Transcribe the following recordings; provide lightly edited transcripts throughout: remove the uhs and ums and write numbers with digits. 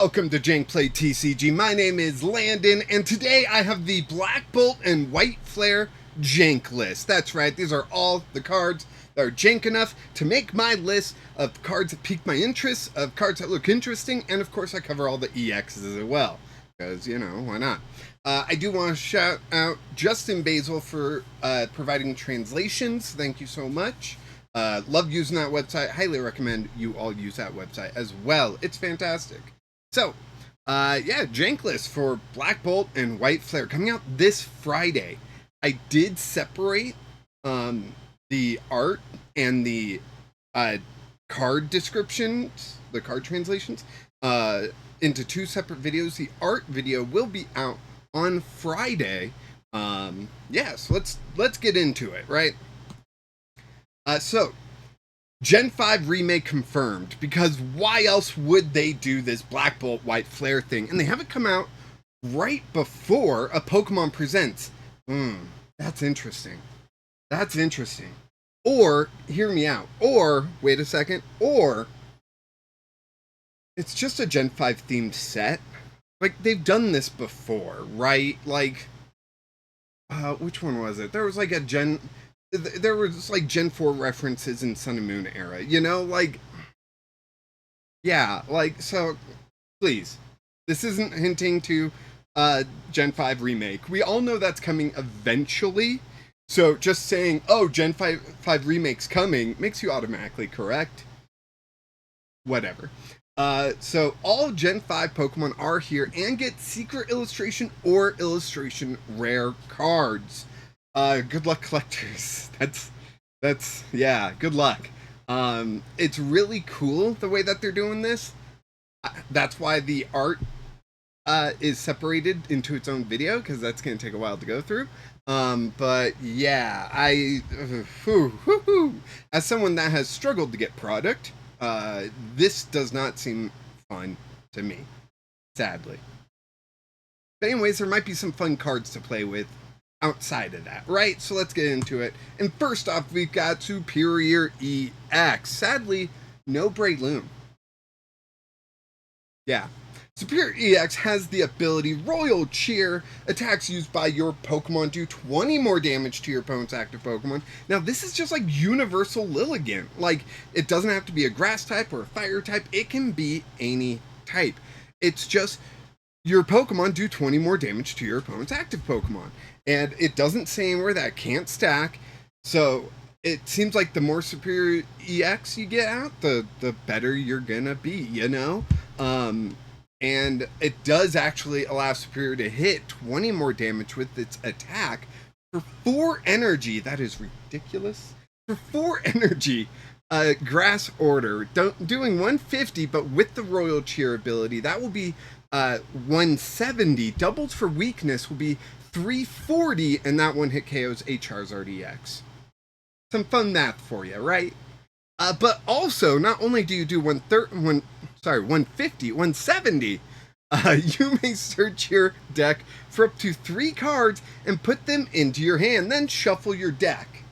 Welcome to Jank Play TCG. My name is Landon, and today I have the Black Bolt and White Flare Jank list. That's right, these are all the cards that are jank enough to make my list of cards that pique my interest, of cards that look interesting, and of course I cover all the EXs as well, because, you know, why not? I do want to shout out Justin Basil for providing translations. Thank you so much. Love using that website. Highly recommend you all use that website as well. It's fantastic. So, yeah, jank list for Black Bolt and White Flare coming out this Friday. I did separate the art and the card descriptions, the card translations, into two separate videos. The art video will be out on Friday. Yeah, so let's get into it, right? So, Gen 5 remake confirmed, because why else would they do this Black Bolt White Flare thing? And they have it come out right before a Pokemon Presents. That's interesting. That's interesting. Or, hear me out, or, wait a second, or it's just a Gen 5 themed set. Like, they've done this before, right? Like, which one was it? There was like a there was like Gen 4 references in Sun and Moon era, you know, like, yeah, like, so, please, this isn't hinting to Gen 5 remake. We all know that's coming eventually, so just saying, oh, Gen 5 remake's coming, makes you automatically correct. Whatever. So all Gen 5 Pokemon are here and get secret illustration or illustration rare cards. Good luck, collectors. That's yeah, good luck. It's really cool the way that they're doing this. That's why the art is separated into its own video, because that's going to take a while to go through. But yeah, as someone that has struggled to get product, this does not seem fun to me, sadly. But anyways, there might be some fun cards to play with outside of that, right? So let's get into it. And first off, we've got Superior EX. Sadly, no Breloom. Yeah. Superior EX has the ability Royal Cheer. Attacks used by your Pokemon do 20 more damage to your opponent's active Pokemon. Now, this is just like universal Lilligant. Like, it doesn't have to be a grass type or a fire type. It can be any type. It's just your Pokemon do 20 more damage to your opponent's active Pokemon. And it doesn't say anywhere that can't stack. So it seems like the more Superior EX you get out, the better you're gonna be, you know? And it does actually allow Superior to hit 20 more damage with its attack for 4 energy. That is ridiculous. For 4 energy, Grass Order, doing 150, but with the Royal Cheer ability, that will be 170. Doubles for weakness will be 340, and that one hit KOs a Charizard EX. Some fun math for you, right? But also, not only do you do 150, 170, you may search your deck for up to 3 cards and put them into your hand, then shuffle your deck.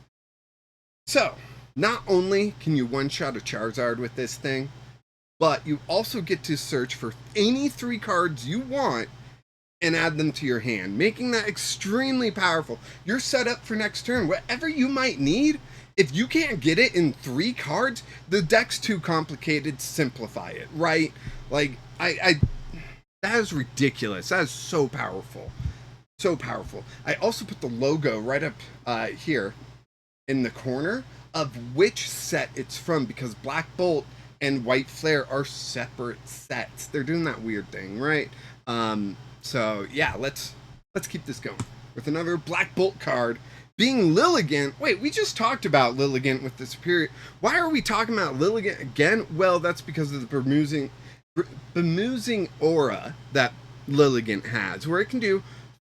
So, not only can you one-shot a Charizard with this thing, but you also get to search for any 3 cards you want and add them to your hand, making that extremely powerful. You're set up for next turn. Whatever you might need, if you can't get it in 3 cards, the deck's too complicated. Simplify it, right? Like, that is ridiculous. That is so powerful. So powerful. I also put the logo right up here in the corner of which set it's from, because Black Bolt and White Flare are separate sets. They're doing that weird thing, right? So yeah, let's keep this going with another Black Bolt card being Lilligant. Wait, we just talked about Lilligant with the Superior. Why are we talking about Lilligant again? Well, that's because of the bemusing aura that Lilligant has, where it can do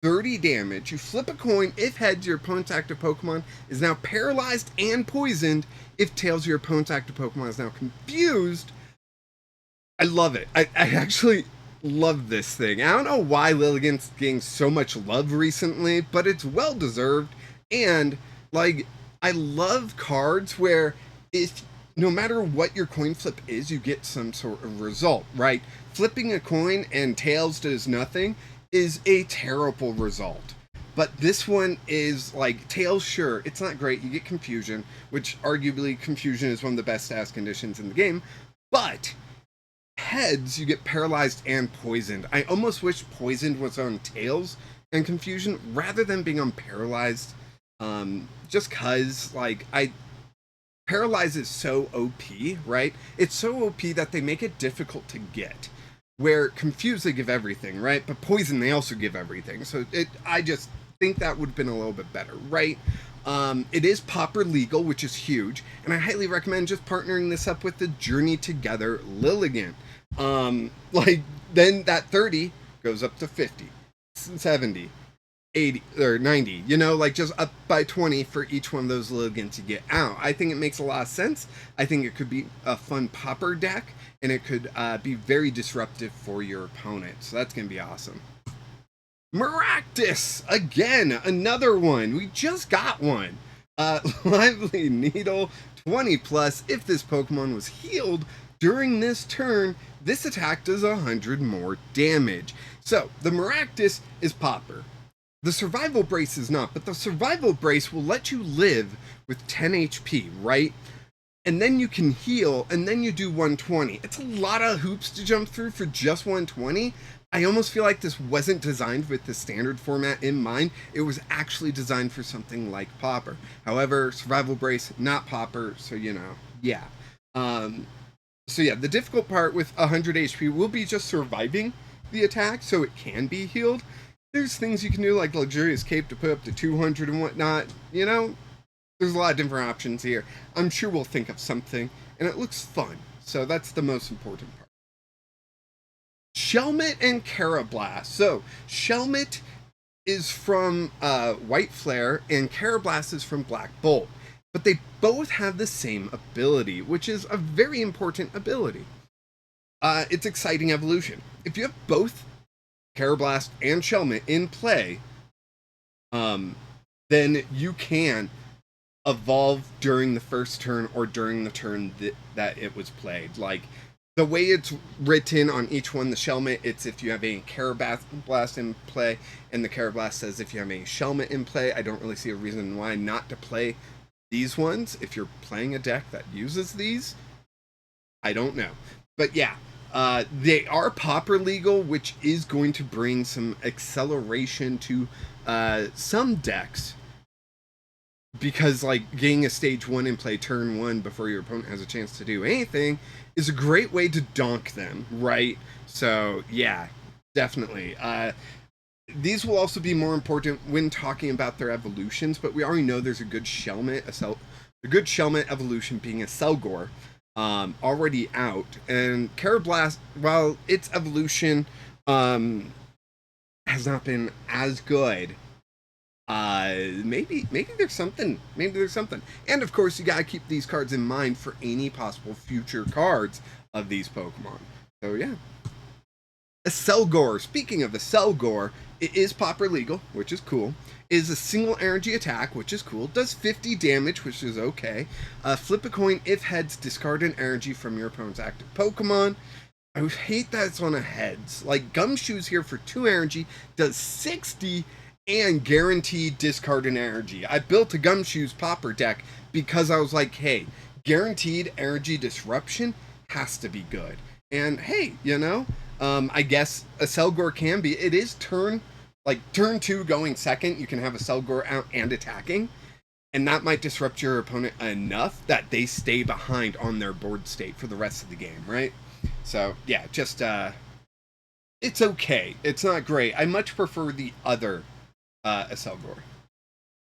30 damage. You flip a coin. If heads, your opponent's active Pokemon is now paralyzed and poisoned. If tails, your opponent's active Pokemon is now confused. I love it. I actually love this thing. I don't know why Lilligant's getting so much love recently, but it's well deserved. And like, I love cards where if no matter what your coin flip is, you get some sort of result, right? Flipping a coin and tails does nothing is a terrible result. But this one is like tails, sure, it's not great. You get confusion, which arguably confusion is one of the best stats conditions in the game. But heads, you get paralyzed and poisoned. I almost wish poisoned was on tails and confusion rather than being on paralyzed. Just cause like paralyze is so OP, right? It's so OP that they make it difficult to get. Where confuse they give everything, right? But poison they also give everything. So I just think that would have been a little bit better, right? It is Pauper legal, which is huge, and I highly recommend just partnering this up with the Journey Together Lilligant. Like then that 30 goes up to 50, 70, 80 or 90, you know, like just up by 20 for each one of those Lilligants you get out. I think it makes a lot of sense. I think it could be a fun Pauper deck, and it could be very disruptive for your opponent. So that's going to be awesome. Maractus! Again, another one. We just got one. Lively Needle, 20 plus. If this Pokemon was healed during this turn, this attack does 100 more damage. So, the Maractus is Pauper. The Survival Brace is not, but the Survival Brace will let you live with 10 HP, right? And then you can heal, and then you do 120. It's a lot of hoops to jump through for just 120. I almost feel like this wasn't designed with the standard format in mind. It was actually designed for something like Pauper. However, Survival Brace, not Pauper, so you know, yeah. So yeah, the difficult part with 100 HP will be just surviving the attack, so it can be healed. There's things you can do like Luxurious Cape to put up to 200 and whatnot, you know? There's a lot of different options here. I'm sure we'll think of something, and it looks fun, so that's the most important part. Shelmet and Carablast. So, Shelmet is from White Flare, and Carablast is from Black Bolt. But they both have the same ability, which is a very important ability. It's Exciting Evolution. If you have both Carablast and Shelmet in play, then you can evolve during the first turn or during the turn that it was played. Like, the way it's written on each one, the Shelmet, it's if you have a Carablast in play, and the Carablast says if you have a Shelmet in play. I don't really see a reason why not to play these ones if you're playing a deck that uses these. I don't know. But yeah, they are Pauper legal, which is going to bring some acceleration to some decks. Because, like, getting a stage 1 in play turn 1 before your opponent has a chance to do anything is a great way to donk them, right? So, yeah, definitely. These will also be more important when talking about their evolutions, but we already know there's a good Shelmet, a good Shelmet evolution being a Selgor, already out. And Carablast, while its evolution has not been as good, maybe there's something. And of course, you gotta keep these cards in mind for any possible future cards of these Pokemon. So yeah. A Selgor. Speaking of the Selgor, it is Pauper legal, which is cool. It is a single energy attack, which is cool. Does 50 damage, which is okay. Flip a coin. If heads, discard an energy from your opponent's active Pokemon. I would hate that it's on a heads. Like, Gumshoe's here for 2 energy, does 60 and guaranteed discard an energy. I built a Gumshoe's Pauper deck because I was like, hey, guaranteed energy disruption has to be good. And hey, you know, I guess a Selgor can be. It is turn 2 going second. You can have a Selgor out and attacking. And that might disrupt your opponent enough that they stay behind on their board state for the rest of the game, right? So, yeah, just, it's okay. It's not great. I much prefer the other Selgor.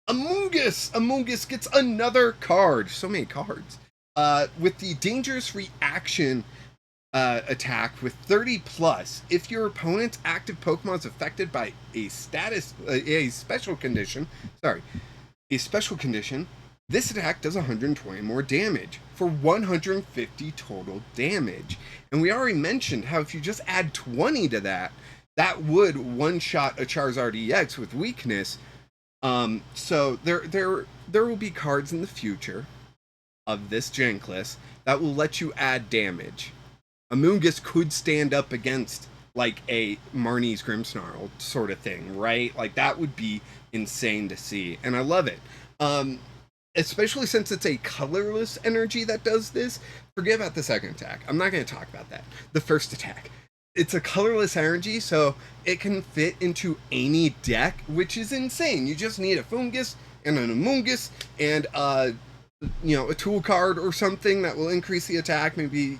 Amoonguss gets another card. So many cards. With the Dangerous Reaction attack with 30 plus, if your opponent's active Pokemon is affected by a special condition, this attack does 120 more damage for 150 total damage. And we already mentioned how if you just add 20 to that, that would one-shot a Charizard EX with weakness. So there will be cards in the future of this jank list that will let you add damage. Amoonguss could stand up against like a Marnie's Grimmsnarl sort of thing, right? Like that would be insane to see, and I love it. Especially since it's a colorless energy that does this. Forget about the second attack. I'm not going to talk about that. The first attack. It's a colorless energy, so it can fit into any deck, which is insane. You just need a Fungus and an Amoonguss and a tool card or something that will increase the attack. Maybe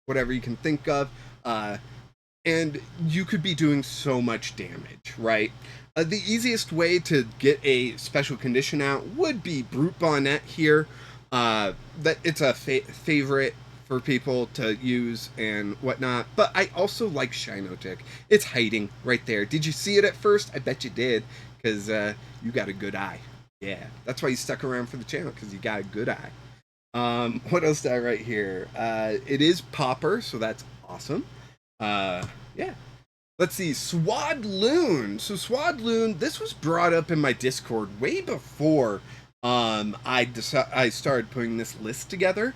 whatever you can think of, and you could be doing so much damage, right? The easiest way to get a special condition out would be Brute Bonnet here. That it's a favorite for people to use and whatnot. But I also like Shinotic. It's hiding right there. Did you see it at first? I bet you did, because you got a good eye. Yeah, that's why you stuck around for the channel, because you got a good eye. What else did I write here? It is Popper, so that's awesome. Yeah. Let's see, Swadloon. So Swadloon, this was brought up in my Discord way before I started putting this list together.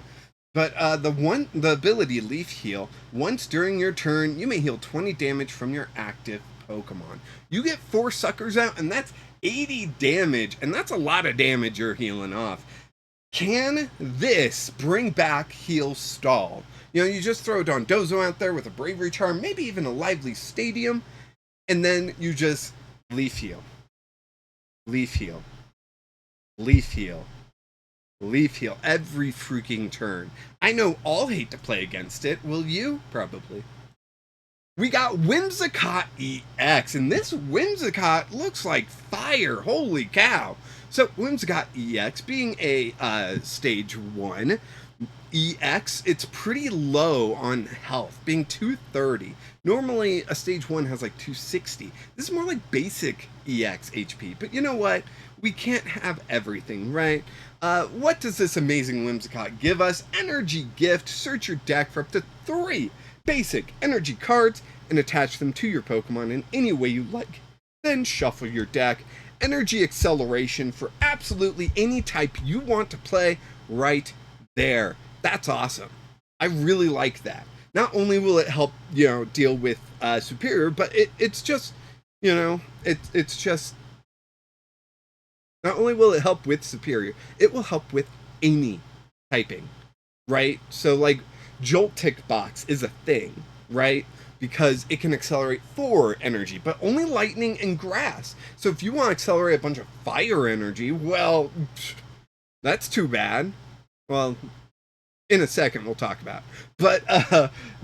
But the ability Leaf Heal, once during your turn, you may heal 20 damage from your active Pokemon. You get 4 suckers out, and that's 80 damage, and that's a lot of damage you're healing off. Can this bring back Heal Stall? You just throw Dondozo out there with a Bravery Charm, maybe even a Lively Stadium, and then you just Leaf Heal. Leaf Heal. Leaf Heal. Leaf Heal every freaking turn. I know all hate to play against it. Will you? Probably. We got Whimsicott EX, and this Whimsicott looks like fire. Holy cow. So Whimsicott EX being a stage 1 EX, it's pretty low on health, being 230. Normally a stage 1 has like 260. This is more like basic EX HP, but you know what? We can't have everything, right? What does this amazing Whimsicott give us? Energy Gift. Search your deck for up to 3 basic energy cards and attach them to your Pokemon in any way you like. Then shuffle your deck. Energy Acceleration for absolutely any type you want to play right there. That's awesome. I really like that. Not only will it help, deal with Superior, but it's just, it's just, not only will it help with Superior, it will help with any typing, right? So like Jolt Tick Box is a thing, right? Because it can accelerate 4 energy, but only lightning and grass. So if you want to accelerate a bunch of fire energy, well, that's too bad. Well, in a second we'll talk about. But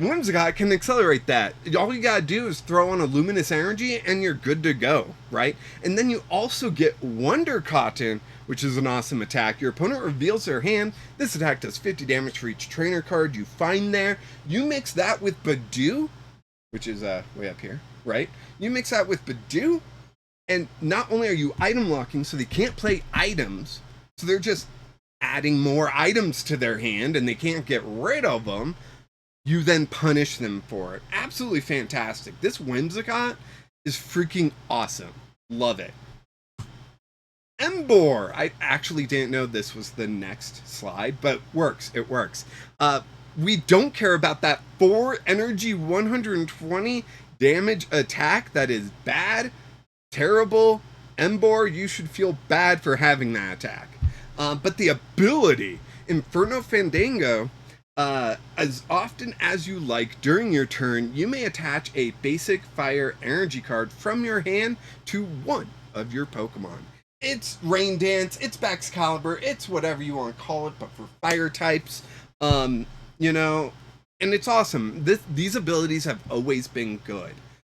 Whimsicott can accelerate that. All you gotta do is throw on a luminous energy and you're good to go, right? And then you also get Wonder Cotton, which is an awesome attack. Your opponent reveals their hand. This attack does 50 damage for each trainer card you find there. You mix that with Badoo, which is way up here, right? You mix that with Badoo, and not only are you item locking, so they can't play items, so they're just adding more items to their hand and they can't get rid of them, you then punish them for it. Absolutely fantastic. This Whimsicott is freaking awesome. Love it. Embor. I actually didn't know this was the next slide, but works. It works. We don't care about that 4 energy 120 damage attack. That is bad, terrible. Embor, you should feel bad for having that attack. But the ability, Inferno Fandango, as often as you like during your turn, you may attach a basic fire energy card from your hand to one of your Pokemon. It's Rain Dance, it's Baxcalibur, it's whatever you want to call it, but for fire types, and it's awesome. These abilities have always been good.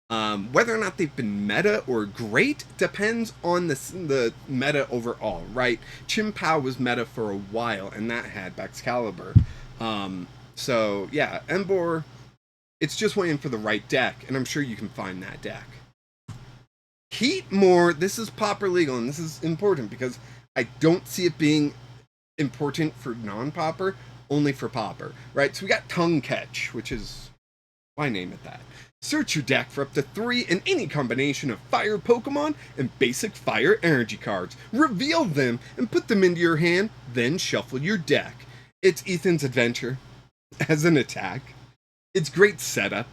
Whether or not they've been meta or great depends on the meta overall, right? Chimpao was meta for a while, and that had Baxcalibur. So, yeah, Embor, it's just waiting for the right deck, and I'm sure you can find that deck. Heatmore, this is Popper legal, and this is important because I don't see it being important for non-Popper, only for Popper, right? So we got Tongue Catch, which is, why name it that? Search your deck for up to 3 in any combination of fire Pokemon and basic fire energy cards. Reveal them and put them into your hand, then shuffle your deck. It's Ethan's adventure as an attack. It's great setup.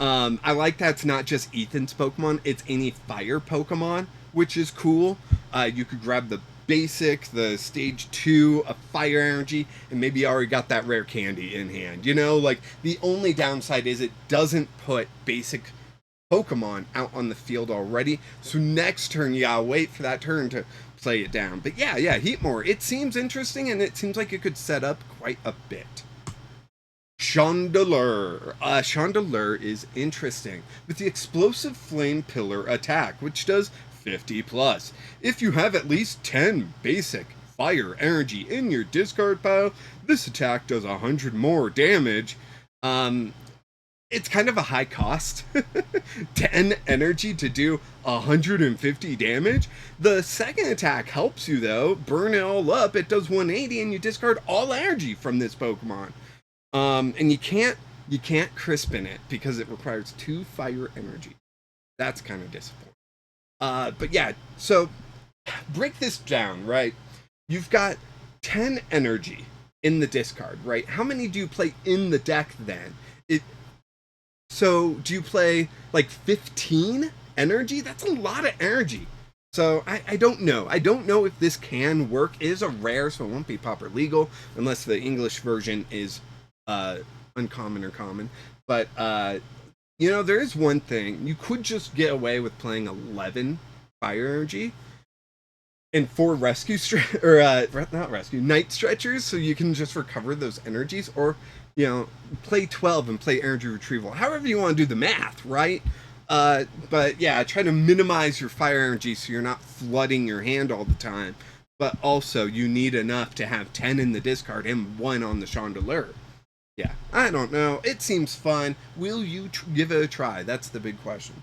I like that it's not just Ethan's Pokemon, it's any fire Pokemon, which is cool. You could grab the basic, the stage 2 of fire energy, and maybe you already got that rare candy in hand. You know, like, the only downside is it doesn't put basic Pokemon out on the field already, so next turn you gotta wait for that turn to play it down. But yeah, Heatmore, it seems interesting, and it seems like it could set up quite a bit. Chandelure. Chandelure is interesting with the explosive flame pillar attack, which does 50 plus. If you have at least 10 basic fire energy in your discard pile, this attack does 100 more damage. It's kind of a high cost. 10 energy to do 150 damage. The second attack helps you though. Burn it all up. It does 180 and you discard all energy from this Pokemon. And you can't crispen it because it requires 2 fire energy. That's kind of disappointing. But yeah, so break this down, right? You've got 10 energy in the discard, right? How many do you play in the deck then? So do you play like 15 energy? That's a lot of energy. So I don't know. I don't know if this can work. It is a rare, so it won't be proper legal unless the English version is uncommon or common. But you know, there is one thing. You could just get away with playing 11 fire energy and 4 rescue night stretchers, so you can just recover those energies, or, you know, play 12 and play energy retrieval. However you want to do the math, right? But yeah, try to minimize your fire energy so you're not flooding your hand all the time. But also, you need enough to have 10 in the discard and 1 on the Chandelure. Yeah, I don't know. It seems fun. Will you give it a try? That's the big question.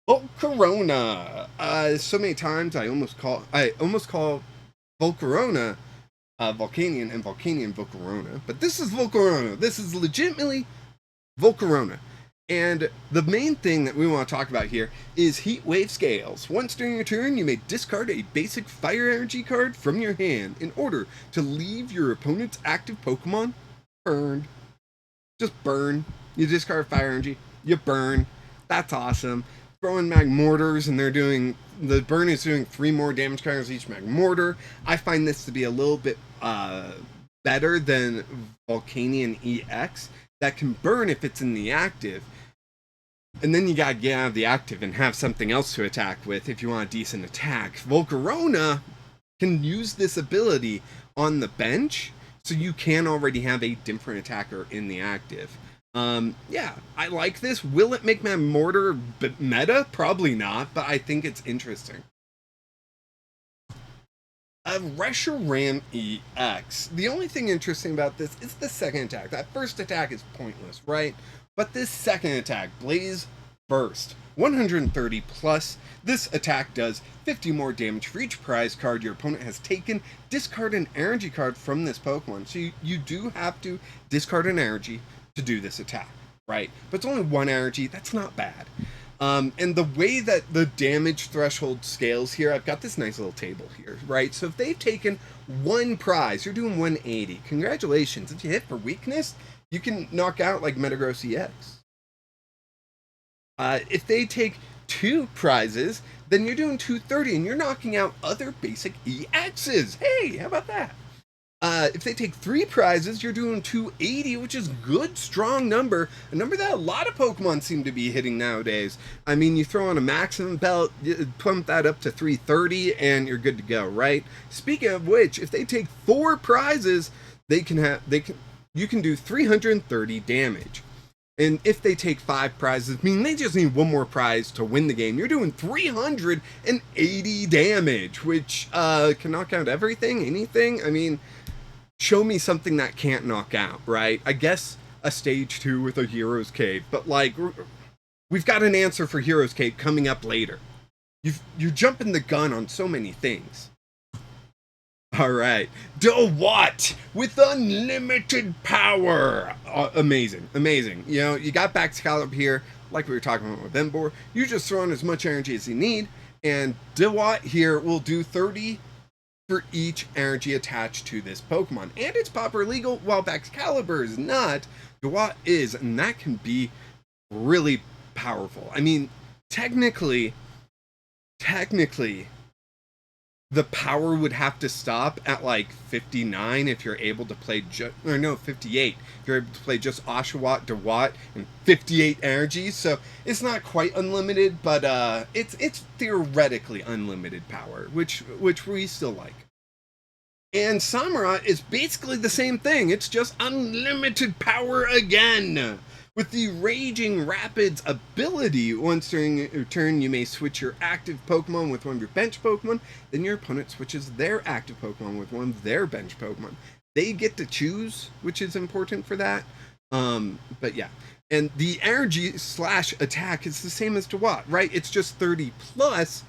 Volcarona. So many times I almost call Volcarona Volcanion and Volcanion Volcarona. But this is Volcarona. This is legitimately Volcarona. And the main thing that we want to talk about here is Heat Wave Scales. Once during your turn, you may discard a basic fire energy card from your hand in order to leave your opponent's active Pokemon burned. Just burn. You discard fire energy, you burn. That's awesome. Throw in Magmortars, and the burn is doing 3 more damage counters each Magmortar. I find this to be a little bit better than Volcanion EX that can burn if it's in the active. And then you gotta get out of the active and have something else to attack with if you want a decent attack. Volcarona can use this ability on the bench, so you can already have a different attacker in the active. Yeah, I like this. Will it make my Mortar meta? Probably not, but I think it's interesting. Reshiram EX. The only thing interesting about this is the second attack. That first attack is pointless, right? But this second attack, Blaze Burst, 130 plus. This attack does 50 more damage for each prize card your opponent has taken. Discard an energy card from this Pokemon. So you do have to discard an energy to do this attack, right? But it's only 1 energy. That's not bad. And the way that the damage threshold scales here, I've got this nice little table here, right? So if they've taken 1 prize, you're doing 180. Congratulations. If you hit for weakness, you can knock out like Metagross EX. If they take 2 prizes, then you're doing 230 and you're knocking out other basic EXs. Hey, how about that? If they take 3 prizes, you're doing 280, which is good, strong number. A number that a lot of Pokemon seem to be hitting nowadays. I mean, you throw on a maximum belt, you pump that up to 330, and you're good to go, right? Speaking of which, if they take 4 prizes, you can do 330 damage. And if they take 5 prizes, I mean, they just need 1 more prize to win the game. You're doing 380 damage, which can knock out everything, anything. I mean, show me something that can't knock out, right? I guess a stage 2 with a Hero's Cave, but like, we've got an answer for Hero's Cave coming up later. You're jumping the gun on so many things. All right, DeWatt with unlimited power. Amazing, amazing. You know, you got Baxcalib here, like we were talking about with Embor. You just throw in as much energy as you need, and DeWatt here will do 30 for each energy attached to this Pokemon. And it's Pauper legal, while Baxcalibur is not. DeWatt is, and that can be really powerful. I mean, technically, the power would have to stop at like 59 if you're able to play or no, 58 if you're able to play just Oshawott, DeWatt, and 58 energies. So it's not quite unlimited, but it's theoretically unlimited power, which we still like. And Samurott is basically the same thing. It's just unlimited power again. With the Raging Rapids ability, once during your turn you may switch your active Pokemon with one of your bench Pokemon, then your opponent switches their active Pokemon with one of their bench Pokemon. They get to choose, which is important for that. But yeah. And the energy slash attack is the same as DeWatt, right? It's just 30 plus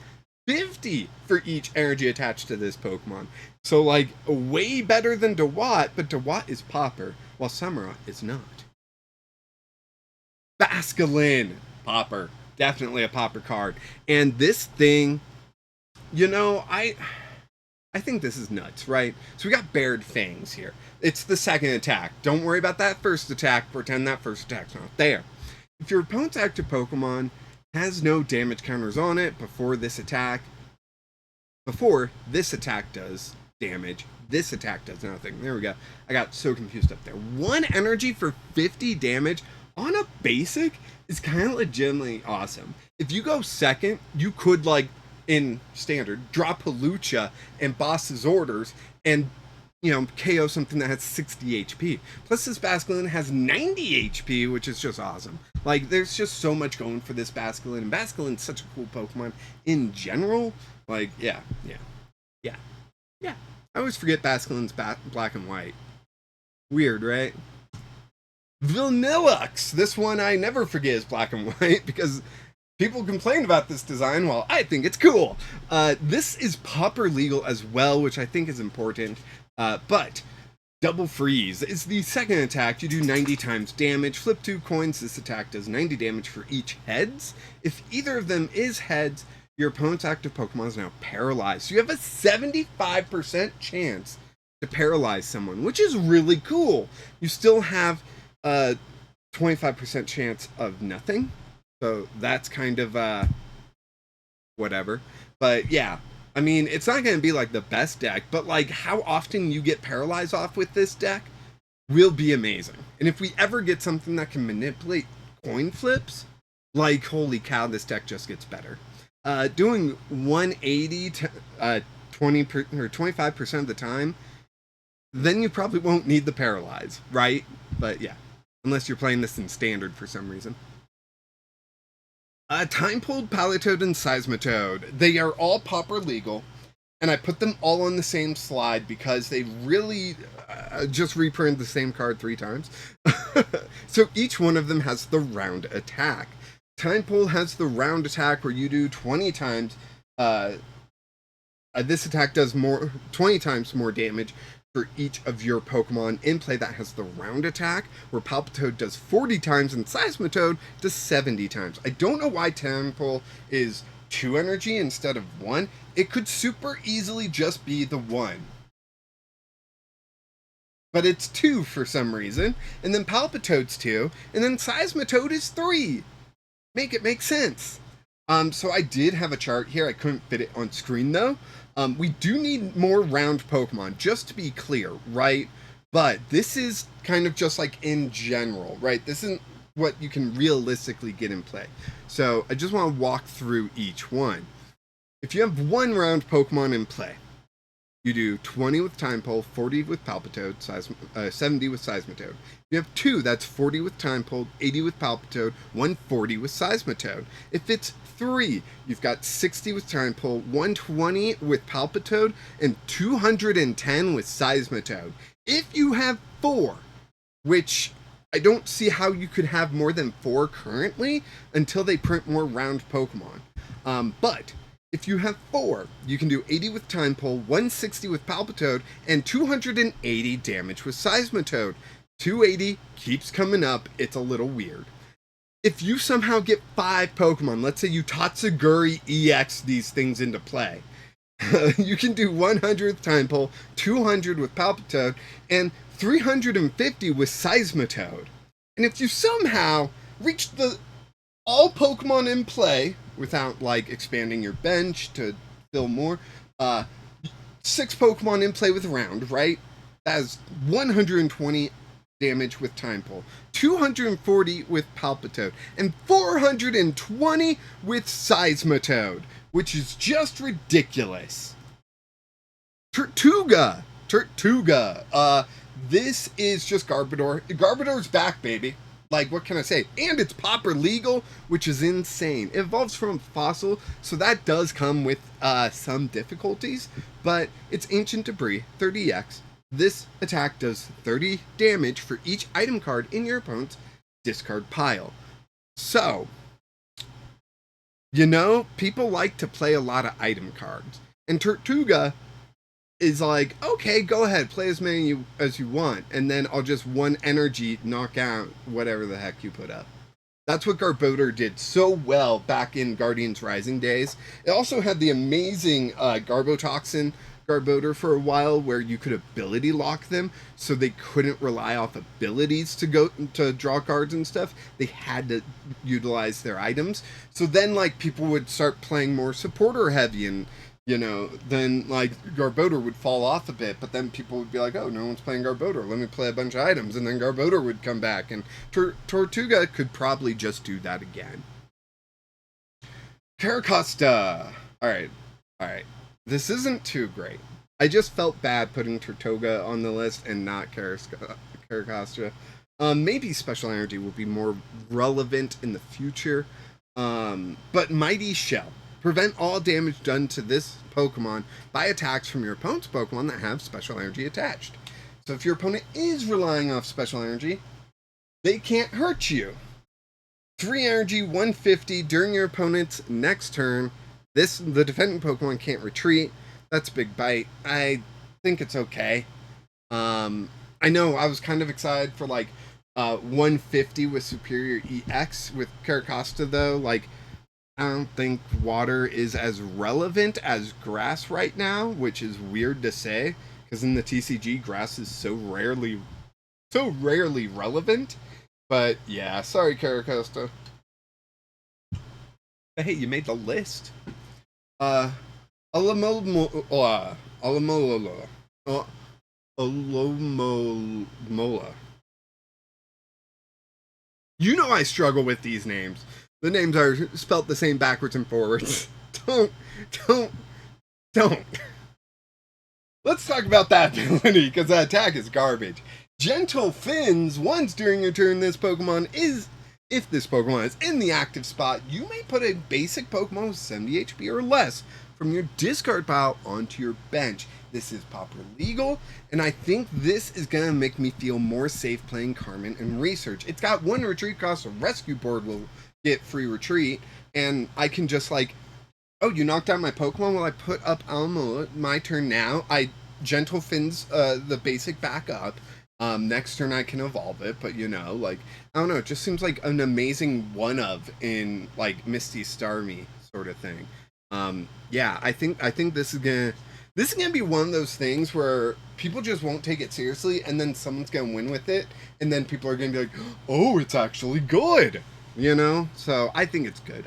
50 for each energy attached to this Pokemon. So like way better than DeWatt, but DeWatt is Pauper, while Samurott is not. Basculin, Pauper, definitely a Pauper card. And this thing, you know, I think this is nuts, right? So we got Bared Fangs here. It's the second attack. Don't worry about that first attack. Pretend that first attack's not there. If your opponent's active Pokemon has no damage counters on it before this attack does damage, this attack does nothing. There we go. I got so confused up there. 1 energy for 50 damage on a basic is kind of legitimately awesome. If you go second, you could, like, in standard, drop Hawlucha and Boss's Orders and, you know, KO something that has 60 HP. Plus this Basculin has 90 HP, which is just awesome. Like, there's just so much going for this Basculin, and Basculin's such a cool Pokemon in general. Like, yeah. I always forget Basculin's black and white. Weird, right? Vanillux! This one I never forget is black and white because people complain about this design while I think it's cool. This is Pauper legal as well, which I think is important. But Double Freeze is the second attack. You do 90 times damage. Flip 2 coins. This attack does 90 damage for each heads. If either of them is heads, your opponent's active Pokemon is now paralyzed. So you have a 75% chance to paralyze someone, which is really cool. You still have a 25% chance of nothing. So that's kind of whatever. But yeah, I mean, it's not going to be like the best deck, but like how often you get paralyzed off with this deck will be amazing. And if we ever get something that can manipulate coin flips, like holy cow, this deck just gets better. Doing 180 to 25% of the time, then you probably won't need the paralyze, right? But yeah, unless you're playing this in standard for some reason. Time-pulled Palitoad and Seismitoad. They are all Pauper legal, and I put them all on the same slide because they really just reprinted the same card 3 times. So each one of them has the round attack. Time-pull has the round attack where you do 20 times. This attack does 20 times more damage for each of your Pokemon in play. That has the round attack, where Palpitoad does 40 times and Seismitoad does 70 times. I don't know why Time-pull is 2 energy instead of 1. It could super easily just be the 1. But it's 2 for some reason, and then Palpitoad's 2, and then Seismitoad is 3. Make it make sense. So I did have a chart here. I couldn't fit it on screen though. We do need more round Pokemon, just to be clear, right? But this is kind of just like in general, right? This isn't what you can realistically get in play. So I just want to walk through each one. If you have 1 round Pokemon in play, you do 20 with Time-pull, 40 with Palpitoad, 70 with Seismitoad. If you have 2, that's 40 with Time-pull, 80 with Palpitoad, 140 with Seismitoad. If it's 3, you've got 60 with Time-pull, 120 with Palpitoad, and 210 with Seismitoad. If you have 4, which I don't see how you could have more than 4 currently until they print more round Pokemon. But If you have 4, you can do 80 with Time Pull, 160 with Palpitoad, and 280 damage with Seismitoad. 280 keeps coming up, it's a little weird. If you somehow get 5 Pokemon, let's say you Tatsuguri EX these things into play, you can do 100 with Time Pull, 200 with Palpitoad, and 350 with Seismitoad. And if you somehow reach the all Pokemon in play without like expanding your bench to fill more, 6 Pokemon in play with round, right? That is 120 damage with Time Pull, 240 with Palpitoad, and 420 with Seismitoad, which is just ridiculous. Tortuga. This is just Garbodor. Garbodor's back, baby. Like, what can I say? And it's Popper legal, which is insane. It evolves from fossil, so that does come with some difficulties, but it's Ancient Debris, 30x. This attack does 30 damage for each item card in your opponent's discard pile. So, you know, people like to play a lot of item cards, and Tortuga is like, okay, go ahead, play as many as you want, and then I'll just 1 energy knock out whatever the heck you put up. That's what Garbodor did so well back in Guardians Rising days. It also had the amazing Garbotoxin Garbodor for a while, where you could ability lock them, so they couldn't rely off abilities to draw cards and stuff. They had to utilize their items. So then, like, people would start playing more supporter heavy, and you know, then like Garbodor would fall off a bit, but then people would be like, oh, no one's playing Garbodor, let me play a bunch of items, and then Garbodor would come back, and Tortuga could probably just do that again. Caracosta. Alright. This isn't too great. I just felt bad putting Tortuga on the list and not Caracosta. Maybe Special Energy will be more relevant in the future. But Mighty Shell. Prevent all damage done to this Pokemon by attacks from your opponent's Pokemon that have Special Energy attached. So if your opponent is relying off Special Energy, they can't hurt you. 3 energy, 150 during your opponent's next turn. The defending Pokemon can't retreat. That's Big Bite. I think it's okay. I know I was kind of excited for like 150 with Superior EX with Caracosta though. Like, I don't think water is as relevant as grass right now, which is weird to say, because in the TCG, grass is so rarely relevant. But yeah, sorry, Caracosta. Hey, you made the list. Alamola. You know I struggle with these names. The names are spelt the same backwards and forwards. Don't. Let's talk about that ability, because that attack is garbage. Gentle Fins. Once during your turn, if this Pokemon is in the active spot, you may put a basic Pokemon with 70 HP or less from your discard pile onto your bench. This is Popper legal, and I think this is going to make me feel more safe playing Carmen and Research. It's got 1 retreat cost, a rescue board will get free retreat, and I can just like, oh, you knocked out my Pokemon? Well, I put up Alamola. My turn now. I Gentle Fins the basic back up. Next turn I can evolve it, but you know, like, I don't know, it just seems like an amazing one-of in like Misty Starmie sort of thing. Yeah, I think this is gonna be one of those things where people just won't take it seriously, and then someone's gonna win with it, and then people are gonna be like, oh, it's actually good, you know? So I think it's good.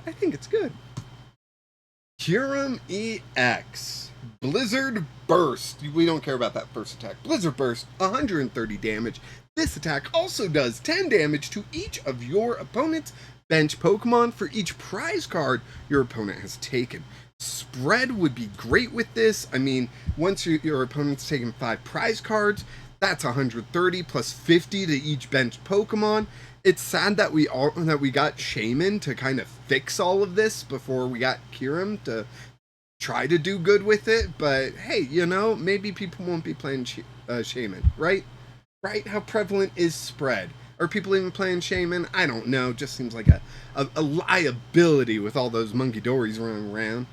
Kyurem EX. Blizzard Burst. We don't care about that first attack. Blizzard Burst, 130 damage. This attack also does 10 damage to each of your opponent's bench Pokemon for each prize card your opponent has taken. Spread would be great with this. I mean, once your opponent's taken 5 prize cards, that's 130 plus 50 to each bench Pokemon. It's sad that we got Shaman to kind of fix all of this before we got Kyurem to try to do good with it, but hey, you know, maybe people won't be playing Shaman, right? How prevalent is Spread? Are people even playing Shaman? I don't know. Just seems like a liability with all those Monkey Dories running around.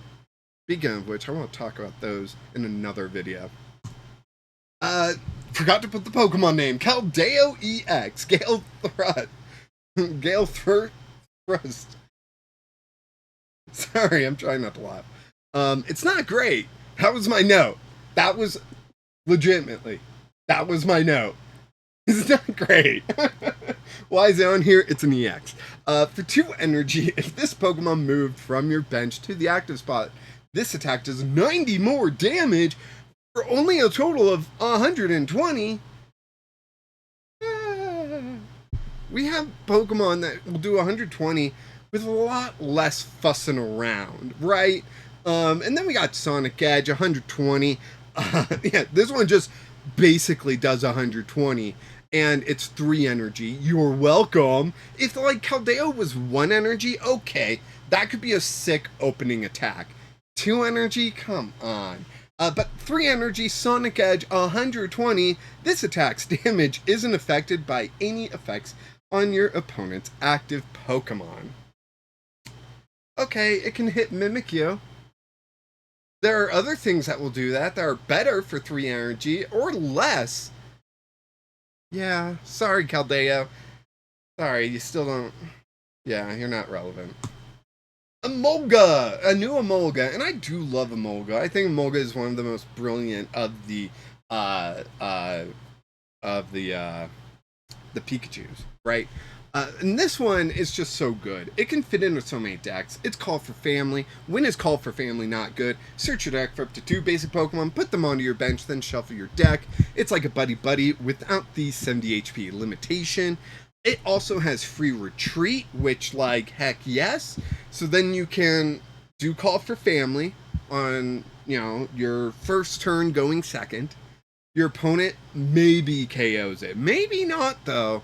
Speaking of which, I want to talk about those in another video. Forgot to put the Pokemon name. Caldeo EX. Gale Thrust. Gale Thrust. Sorry, I'm trying not to laugh. It's not great. That was my note. That was legitimately. That was my note. It's not great. Why is it on here? It's an EX. For 2 energy, if this Pokemon moved from your bench to the active spot, this attack does 90 more damage for only a total of 120. We have Pokemon that will do 120 with a lot less fussing around, right? And then we got Sonic Edge, 120. Yeah, this one just basically does 120. And it's 3 energy. You're welcome. If like Caldeo was 1 energy, okay, that could be a sick opening attack. 2 energy, come on. But 3 energy, Sonic Edge, 120. This attack's damage isn't affected by any effects on your opponent's active Pokemon. Okay, it can hit Mimikyu. There are other things that will do that are better for 3 energy or less. Yeah, sorry, Caldeo. Sorry, you still don't... Yeah, you're not relevant. Emolga! A new Emolga, and I do love Emolga. I think Emolga is one of the most brilliant of the Pikachus, right? And this one is just so good. It can fit into so many decks. It's called for family. When is called for family not good? Search your deck for up to 2 basic Pokemon, put them onto your bench, then shuffle your deck. It's like a buddy-buddy without the 70 HP limitation. It also has free retreat, which, like, heck yes. So then you can do call for family on, you know, your first turn going second. Your opponent maybe KOs it. Maybe not, though.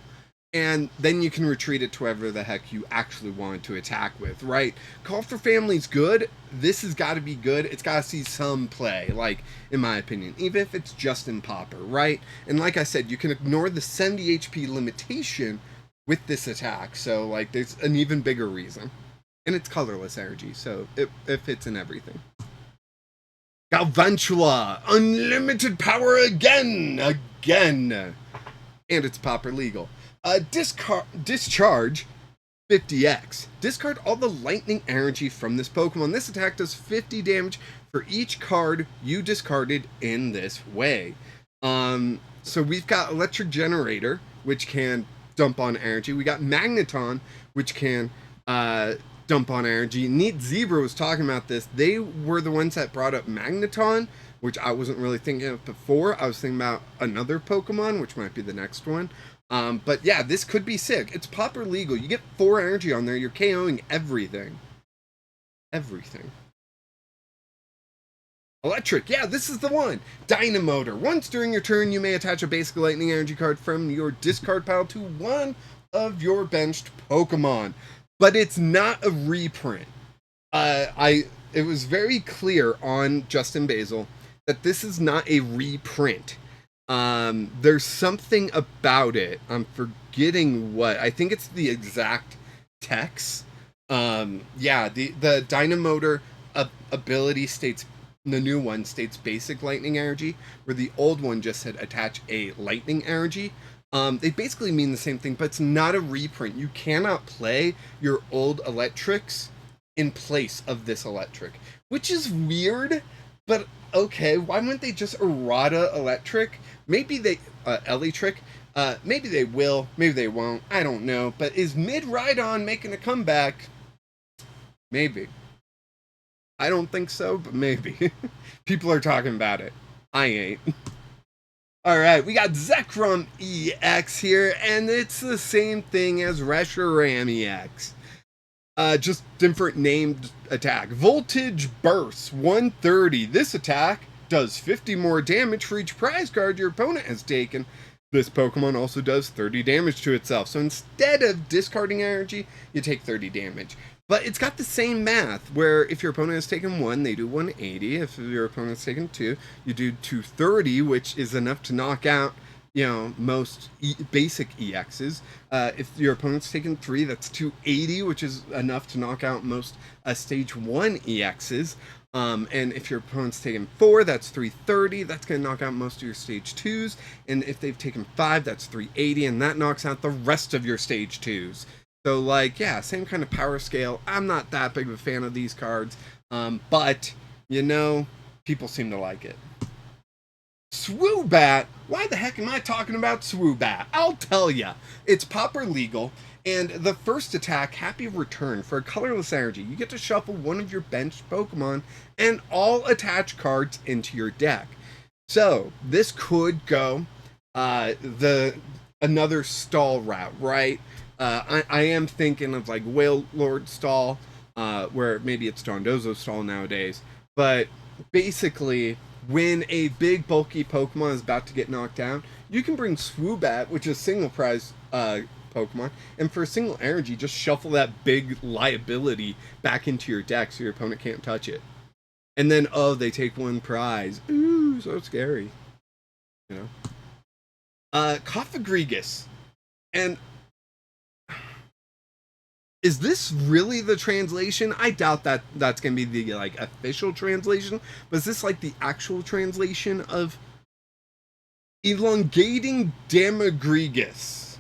And then you can retreat it to whoever the heck you actually wanted to attack with, right? Call for Family's good. This has got to be good. It's got to see some play, like, in my opinion, even if it's just in Popper, right? And like I said, you can ignore the 70 HP limitation with this attack. So, like, there's an even bigger reason. And it's colorless energy, so it fits in everything. Galvantula, unlimited power again. And it's Popper legal. Discharge 50x. Discard all the lightning energy from this Pokemon. This attack does 50 damage for each card you discarded in this way. So we've got Electric Generator, which can dump on energy. We got Magneton, which can dump on energy. Neat Zebra was talking about this. They were the ones that brought up Magneton, which I wasn't really thinking of before. I was thinking about another Pokemon, which might be the next one. But yeah, this could be sick. It's Popper legal. You get 4 energy on there. You're KOing everything. Everything. Electric. Yeah, this is the one. Dynamotor. Once during your turn, you may attach a basic lightning energy card from your discard pile to one of your benched Pokemon. But it's not a reprint. It was very clear on Justin Basil that this is not a reprint. There's something about it. I'm forgetting what. I think it's the exact text. Yeah, the Dynamotor ability states, the new one states basic lightning energy, where the old one just said attach a lightning energy. They basically mean the same thing, but it's not a reprint. You cannot play your old electrics in place of this electric, which is weird, but okay, why wouldn't they just errata electric? Maybe they, Electric, maybe they will, maybe they won't, I don't know, but is Mid-Rhydon making a comeback? Maybe. I don't think so, but maybe. People are talking about it. I ain't. Alright, we got Zekrom EX here, and it's the same thing as Reshiram EX. Just different named attack. Voltage Burst, 130. This attack does 50 more damage for each prize card your opponent has taken. This Pokemon also does 30 damage to itself. So instead of discarding energy, you take 30 damage. But it's got the same math, where if your opponent has taken 1, they do 180. If your opponent has taken 2, you do 230, which is enough to knock out most basic EXs. If your opponent's taken 3, that's 280, which is enough to knock out most stage 1 EXs. And if your opponent's taken 4, that's 330. That's going to knock out most of your stage 2s. And if they've taken 5, that's 380, and that knocks out the rest of your stage 2s. So, like, yeah, same kind of power scale. I'm not that big of a fan of these cards, but, people seem to like it. Swoobat? Why the heck am I talking about Swoobat? I'll tell ya. It's Pauper legal, and the first attack, Happy Return, for a colorless energy. You get to shuffle one of your benched Pokemon and all attached cards into your deck. So, this could go another stall route, right? I am thinking of like Whale Lord stall, where maybe it's Dondozo stall nowadays. But basically, when a big bulky Pokemon is about to get knocked down, you can bring Swoobat, which is single prize Pokemon, and for a single energy, just shuffle that big liability back into your deck so your opponent can't touch it. And then, they take 1 prize. Ooh, so scary. Cofagrigus. And is this really the translation? I doubt that that's going to be the official translation, but is this like the actual translation of elongating Damagrigus?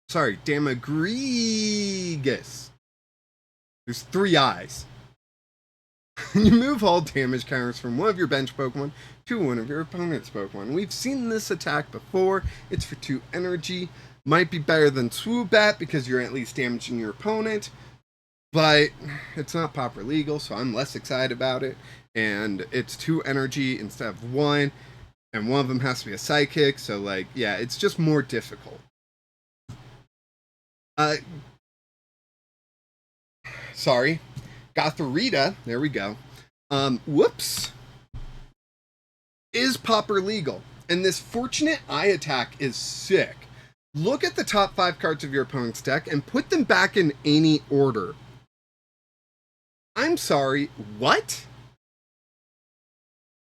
Sorry, Damagrigus. There's 3 eyes. You move all damage counters from one of your bench Pokemon to one of your opponent's Pokemon. We've seen this attack before. It's for 2 energy. Might be better than Swoobat because you're at least damaging your opponent, but it's not Pauper legal, so I'm less excited about it. And it's 2 energy instead of 1, and one of them has to be a psychic, so yeah, it's just more difficult. Sorry, Gothorita, there we go. Whoops, is Pauper legal, and this Fortunate Eye attack is sick. Look at the top 5 cards of your opponent's deck and put them back in any order. I'm sorry, what?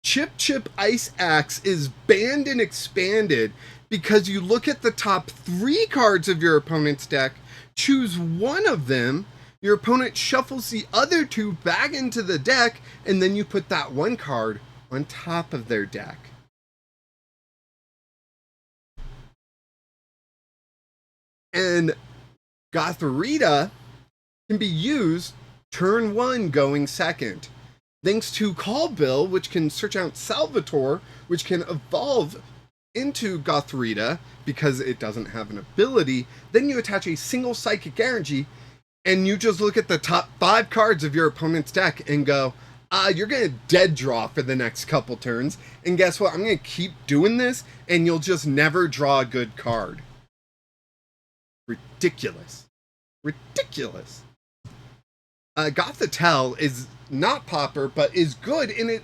Chip Chip Ice Axe is banned and expanded because you look at the top 3 cards of your opponent's deck, choose one of them, your opponent shuffles the other 2 back into the deck, and then you put that 1 card on top of their deck. And Gothorita can be used turn 1 going second. Thanks to Call Bill, which can search out Salvatore, which can evolve into Gothorita because it doesn't have an ability. Then you attach a single Psychic Energy, and you just look at the top 5 cards of your opponent's deck and go, you're going to dead draw for the next couple turns. And guess what? I'm going to keep doing this, and you'll just never draw a good card. Ridiculous. Gothitelle is not Pauper, but is good in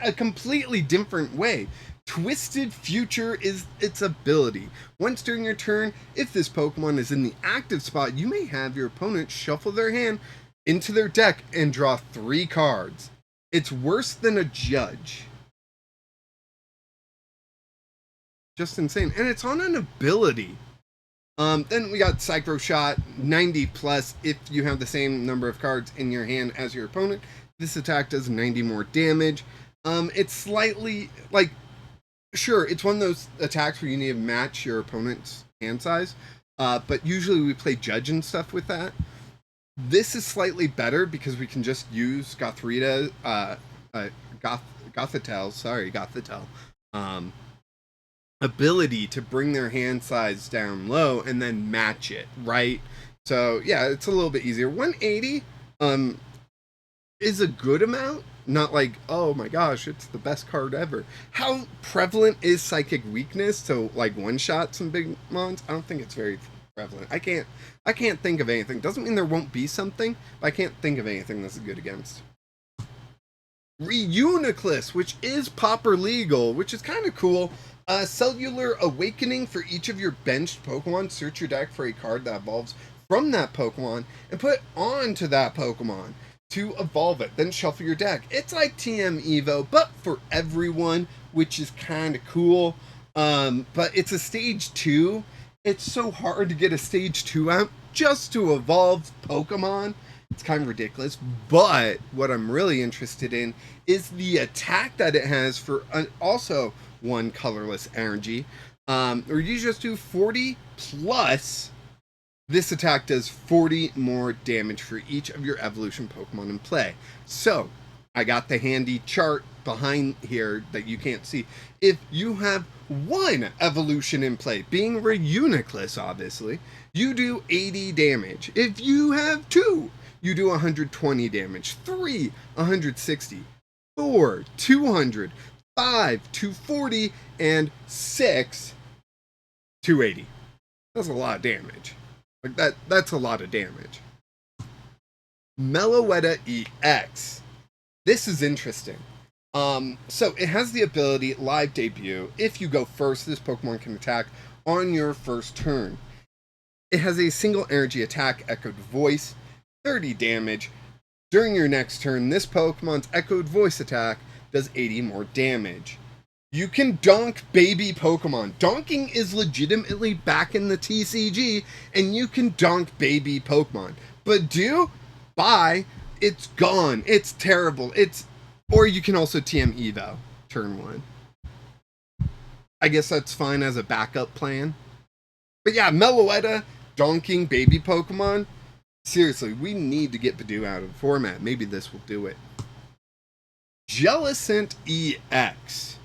a completely different way. Twisted Future is its ability. Once during your turn, if this Pokemon is in the active spot, you may have your opponent shuffle their hand into their deck and draw 3 cards. It's worse than a judge. Just insane. And it's on an ability. Then we got Psycho Shot, 90 plus if you have the same number of cards in your hand as your opponent. This attack does 90 more damage. It's slightly, sure, it's one of those attacks where you need to match your opponent's hand size, but usually we play Judge and stuff with that. This is slightly better because we can just use Gothitelle, ability to bring their hand size down low and then match it, right? So yeah, it's a little bit easier. 180 is a good amount, not like, oh my gosh, it's the best card ever. How prevalent is Psychic Weakness to one-shot some big mons? I don't think it's very prevalent. I can't think of anything. Doesn't mean there won't be something, but I can't think of anything that's good against. Reuniclus, which is Pauper legal, which is kind of cool. Cellular Awakening for each of your benched Pokemon. Search your deck for a card that evolves from that Pokemon and put it onto that Pokemon to evolve it. Then shuffle your deck. It's like TM Evo, but for everyone which is kind of cool. But it's a stage 2. It's so hard to get a stage 2 out just to evolve Pokemon. It's kind of ridiculous. But what I'm really interested in is the attack that it has for also 1 colorless energy. Or you just do 40 plus. This attack does 40 more damage for each of your evolution Pokemon in play. So, I got the handy chart behind here that you can't see. If you have 1 evolution in play, being Reuniclus, obviously, you do 80 damage. If you have 2, you do 120 damage. 3, 160. 4, 200. 5, 240. And 6, 280. That's a lot of damage. Like that's a lot of damage. Meloetta EX. This is interesting. So it has the ability live debut. If you go first, this Pokemon can attack on your first turn. It has a single energy attack, Echoed Voice, 30 damage. During your next turn, this Pokemon's Echoed Voice attack does 80 more damage. You can donk baby Pokemon. Donking is legitimately back in the TCG, and you can donk baby Pokemon. But bye, it's gone. It's terrible. Or you can also TM Evo, turn 1. I guess that's fine as a backup plan. But yeah, Meloetta, donking baby Pokemon. Seriously, we need to get Bidoof out of the format. Maybe this will do it. Jellicent EX.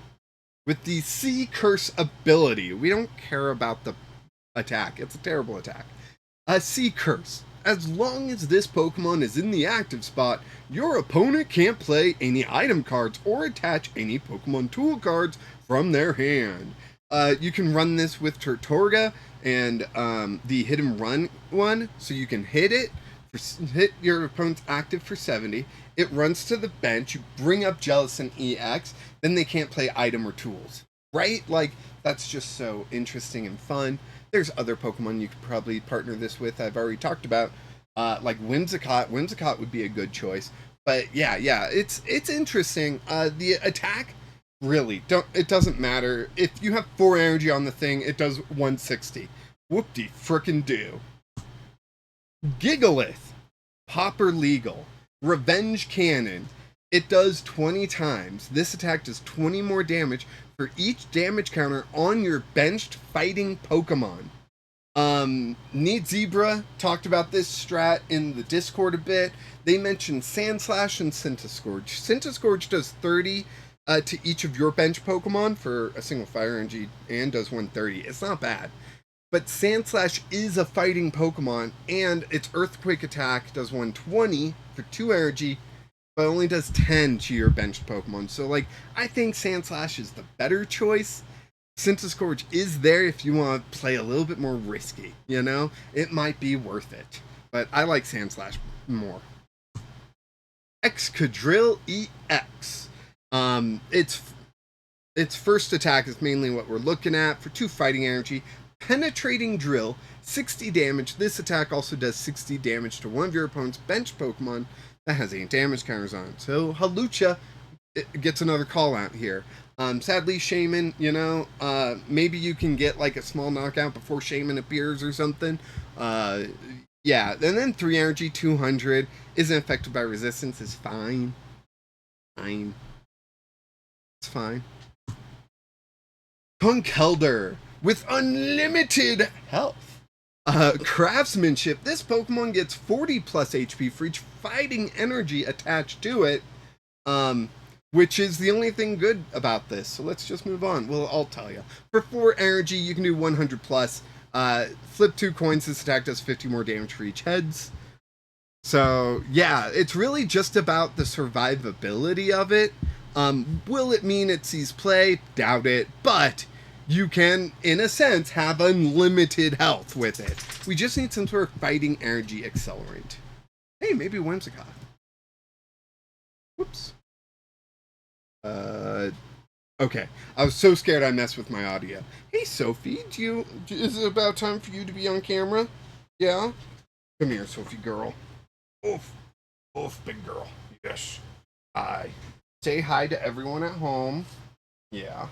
With the Sea Curse ability, we don't care about the attack. It's a terrible attack. Sea Curse. As long as this Pokemon is in the active spot, your opponent can't play any item cards or attach any Pokemon tool cards from their hand. You can run this with Turtorga and the Hit and Run one, so you can hit your opponent's active for 70. It runs to the bench, you bring up Jellicent EX, then they can't play item or tools. Right? Like, that's just so interesting and fun. There's other Pokemon you could probably partner this with, I've already talked about, like Whimsicott. Whimsicott would be a good choice. But yeah, it's interesting. The attack, really, it doesn't matter. If you have 4 energy on the thing, it does 160. Whoop-de frickin' do. Gigalith, Popper Legal, Revenge Cannon. It does 20 times. This attack does 20 more damage for each damage counter on your benched fighting Pokemon. Neat Zebra talked about this strat in the Discord a bit. They mentioned Sandslash and Centiscourge. Centiscourge does 30 to each of your bench Pokemon for a single fire energy and does 130. It's not bad. But Sandslash is a fighting Pokemon, and its Earthquake attack does 120 for 2 energy, but only does 10 to your benched Pokemon. So, like, I think Sandslash is the better choice. Centiscourge is there if you want to play a little bit more risky, you know? It might be worth it. But I like Sandslash more. Excadrill EX. Its first attack is mainly what we're looking at for 2 fighting energy. Penetrating Drill, 60 damage. This attack also does 60 damage to one of your opponent's bench Pokemon that has 8 damage counters on it. So Hawlucha gets another call out here. Sadly, Shaman, you know, maybe you can get like a small knockout before Shaman appears or something. Yeah, and then 3 energy, 200, isn't affected by resistance, is fine. Fine. It's fine. Conkeldurr, with unlimited health. Craftsmanship, this Pokemon gets 40 plus HP for each fighting energy attached to it, which is the only thing good about this. So let's just move on. Well, I'll tell you. For 4 energy, you can do 100 plus. Flip 2 coins, this attack does 50 more damage for each heads. So, yeah, it's really just about the survivability of it. Will it mean it sees play? Doubt it. But you can, in a sense, have unlimited health with it. We just need some sort of fighting energy accelerant. Hey, maybe Whimsicott. Whoops. Okay. I was so scared I messed with my audio. Hey, Sophie, is it about time for you to be on camera? Yeah? Come here, Sophie girl. Oof. Oof, big girl. Yes. Hi. Say hi to everyone at home. Yeah.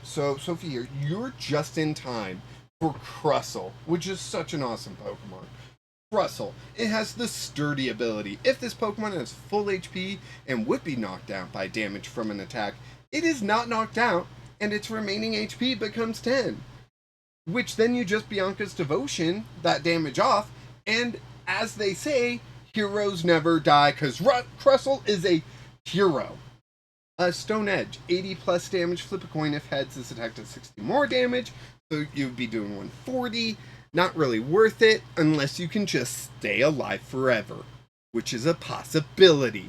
So Sophie here, you're just in time for Crustle, which is such an awesome Pokemon. Crustle, it has the sturdy ability. If this Pokemon has full HP and would be knocked out by damage from an attack, it is not knocked out, and its remaining HP becomes 10. Which then you just Bianca's Devotion that damage off, and as they say, heroes never die, because Crustle is a hero. Stone Edge, 80 plus damage, flip a coin if heads, this attack does 60 more damage, so you'd be doing 140. Not really worth it unless you can just stay alive forever, which is a possibility.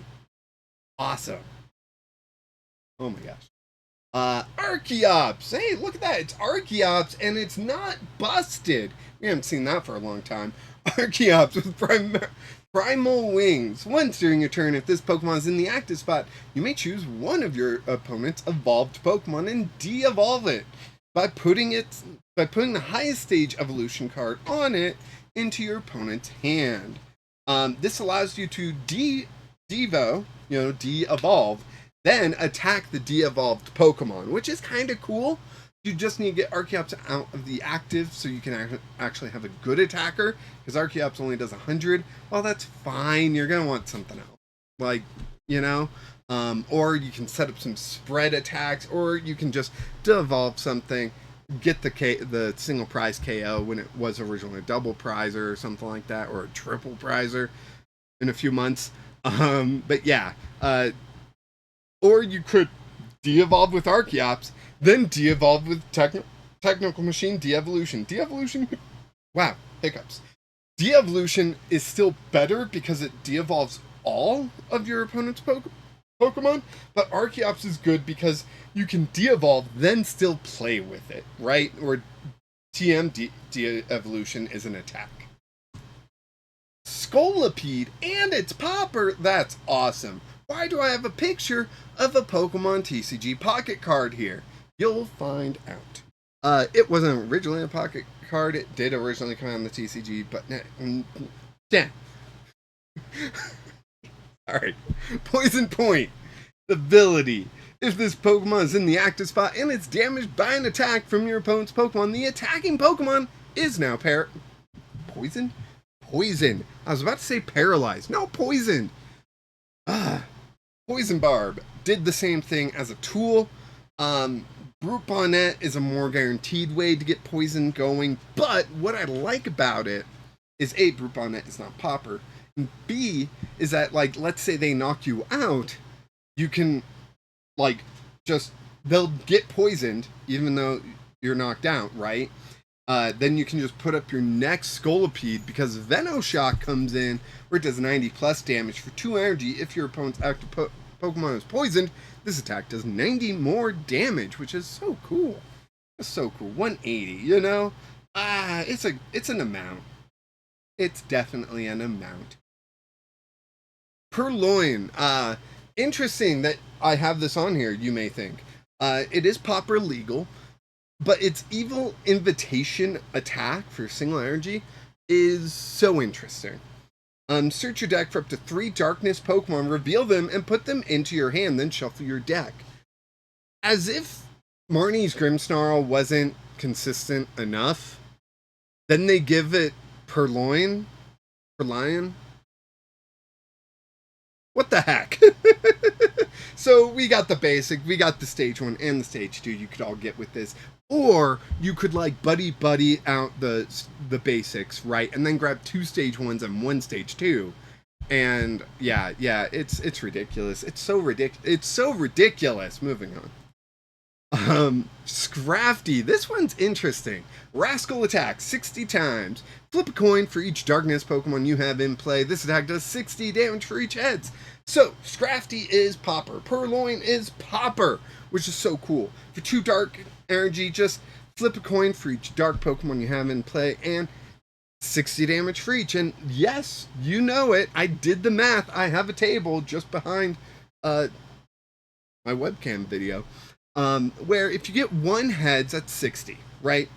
Awesome. Oh my gosh. Archeops! Hey, look at that, it's Archeops, and it's not busted. We haven't seen that for a long time. Archeops with Primal Wings. Once during your turn, if this Pokemon is in the active spot, you may choose one of your opponent's evolved Pokemon and de-evolve it by putting the highest stage evolution card on it into your opponent's hand. This allows you to de-evolve, then attack the de-evolved Pokemon, which is kind of cool. You just need to get Archeops out of the active so you can actually have a good attacker, because Archeops only does 100. Well, that's fine. You're going to want something else. Like, or you can set up some spread attacks, or you can just de-evolve something, get the single prize KO when it was originally a double prizer or something like that, or a triple prizer in a few months. But yeah, or you could de-evolve with Archeops, then de-evolve with Technical Machine De-Evolution. De-Evolution, wow, hiccups. De-Evolution is still better because it de-evolves all of your opponent's Pokemon, but Archeops is good because you can de-evolve, then still play with it, right? Or TM De-Evolution is an attack. Scolipede and its popper, that's awesome. Why do I have a picture of a Pokemon TCG pocket card here? You'll find out. It wasn't originally a pocket card. It did originally come out on the TCG, but yeah. Alright. Poison Point. Ability. If this Pokemon is in the active spot and it's damaged by an attack from your opponent's Pokemon, the attacking Pokemon is now poisoned? Poisoned. I was about to say paralyzed. No, poisoned. Poison Barb did the same thing as a tool. Brute Bonnet is a more guaranteed way to get poison going, but what I like about it is A, Brute Bonnet is not popper, and B, is that, like, let's say they knock you out, you can, like, they'll get poisoned, even though you're knocked out, right? Then you can just put up your next Scolipede, because Venoshock comes in, where it does 90 plus damage for 2 energy if your opponent's active Pokemon is poisoned. This attack does 90 more damage, which is so cool. It's so cool. 180, it's an amount. It's definitely an amount. Purloin. Interesting that I have this on here, you may think. It is popper legal, but its evil invitation attack for single energy is so interesting. Search your deck for up to 3 darkness Pokemon, reveal them, and put them into your hand, then shuffle your deck. As if Marnie's Grimmsnarl wasn't consistent enough, then they give it Purloin? What the heck? So we got the basic, we got the stage 1 and the stage 2 you could all get with this. Or you could like buddy out the basics, right? And then grab 2 stage 1s and 1 stage 2. And yeah, it's ridiculous. It's so ridiculous. Moving on. Scrafty. This one's interesting. Rascal attack 60 times. Flip a coin for each darkness Pokemon you have in play. This attack does 60 damage for each heads. So, Scrafty is popper. Purloin is popper, which is so cool. For 2 dark energy, just flip a coin for each dark Pokemon you have in play, and 60 damage for each. And yes, you know it. I did the math. I have a table just behind my webcam video, where if you get 1 heads, that's 60, right?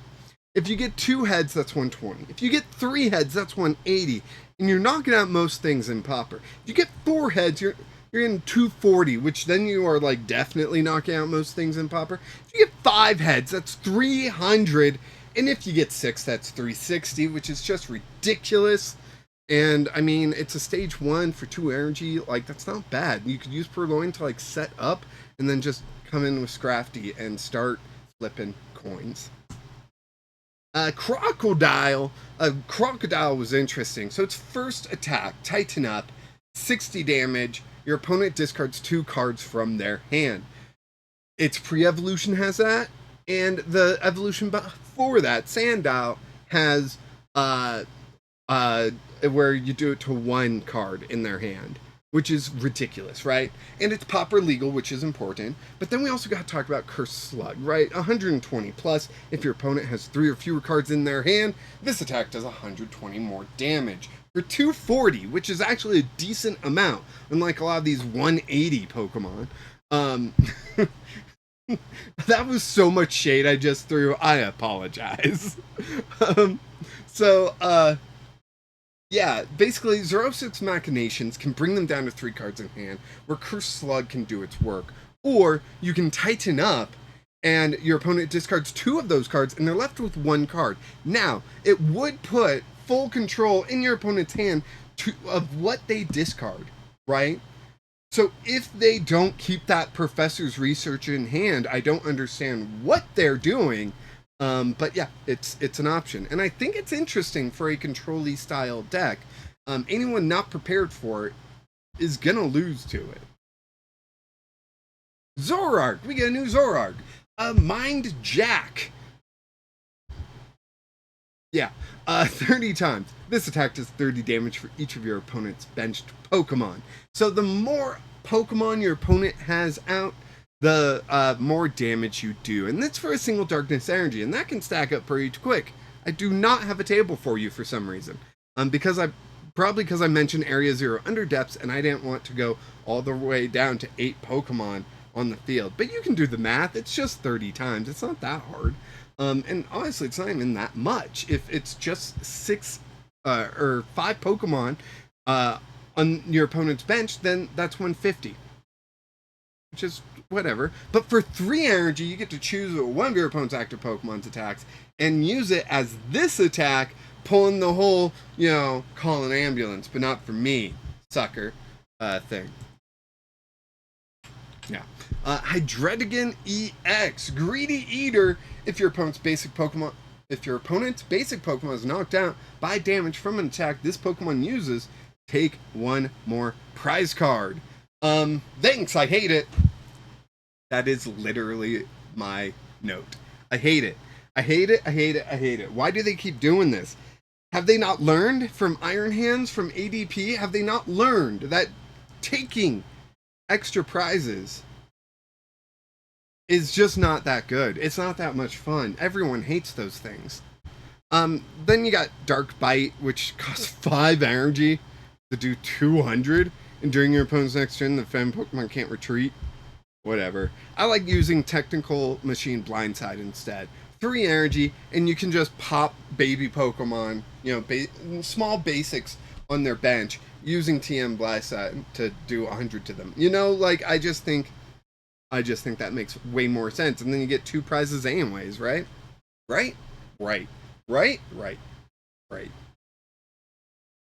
If you get 2 heads, that's 120. If you get 3 heads, that's 180. And you're knocking out most things in popper. If you get 4 heads, you're you're getting 240, which then you are like definitely knocking out most things in Pauper. If you get 5 heads, that's 300, and if you get 6, that's 360, which is just ridiculous. And I mean, it's a stage 1 for 2 energy, like that's not bad. You could use Purloin to like set up and then just come in with Scrafty and start flipping coins. Crocodile was interesting. So its first attack, Tighten Up, 60 damage. Your opponent discards 2 cards from their hand. Its pre-evolution has that, and the evolution before that, Sandile, has where you do it to 1 card in their hand, which is ridiculous, right? And it's Pauper legal, which is important. But then we also got to talk about Cursed Slug, right? 120 plus. If your opponent has 3 or fewer cards in their hand, this attack does 120 more damage for 240, which is actually a decent amount, unlike a lot of these 180 Pokemon. That was so much shade I just threw. I apologize. Yeah, basically, Xerosic's Machinations can bring them down to 3 cards in hand, where Cursed Slug can do its work. Or you can Tighten Up, and your opponent discards 2 of those cards, and they're left with 1 card. Now, it would put full control in your opponent's hand of what they discard, right? So if they don't keep that Professor's Research in hand, I don't understand what they're doing. But yeah, it's an option, and I think it's interesting for a control-y style deck. Anyone not prepared for it is gonna lose to it. Zoroark, we get a new Zoroark, Mind Jack. Yeah, 30 times. This attack does 30 damage for each of your opponent's benched Pokemon. So the more Pokemon your opponent has out, the more damage you do. And that's for a single Darkness Energy, and that can stack up pretty quick. I do not have a table for you for some reason. Because I mentioned Area 0 under depths, and I didn't want to go all the way down to 8 Pokemon on the field. But you can do the math. It's just 30 times. It's not that hard. And honestly, it's not even that much. If it's just 6 or 5 Pokemon on your opponent's bench, then that's 150. Which is whatever. But for 3 energy, you get to choose one of your opponent's active Pokemon's attacks and use it as this attack, pulling the whole, call an ambulance, but not for me, sucker, thing. Yeah. Hydreigon EX, Greedy Eater. If your opponent's basic Pokemon is knocked out by damage from an attack this Pokemon uses, take 1 more prize card. Thanks, I hate it. That is literally my note. I hate it. I hate it, I hate it, I hate it. Why do they keep doing this? Have they not learned from Iron Hands, from ADP? Have they not learned that taking extra prizes is just not that good? It's not that much fun. Everyone hates those things. Then you got Dark Bite, which costs 5 energy to do 200, and during your opponent's next turn, the defend Pokemon can't retreat. Whatever. I like using Technical Machine Blindside instead. 3 energy, and you can just pop baby Pokemon, small basics on their bench, using TM Blindside to do 100 to them. I just think that makes way more sense. And then you get 2 prizes anyways, right? Right.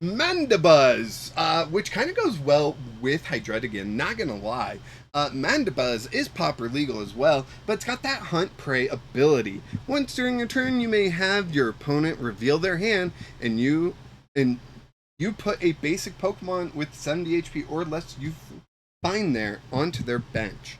Mandibuzz, which kind of goes well with Hydreigon, not gonna lie. Mandibuzz is Pauper legal as well, but it's got that Hunt Prey ability. Once during a turn, you may have your opponent reveal their hand, and you put a basic Pokemon with 70 HP or less you find there onto their bench.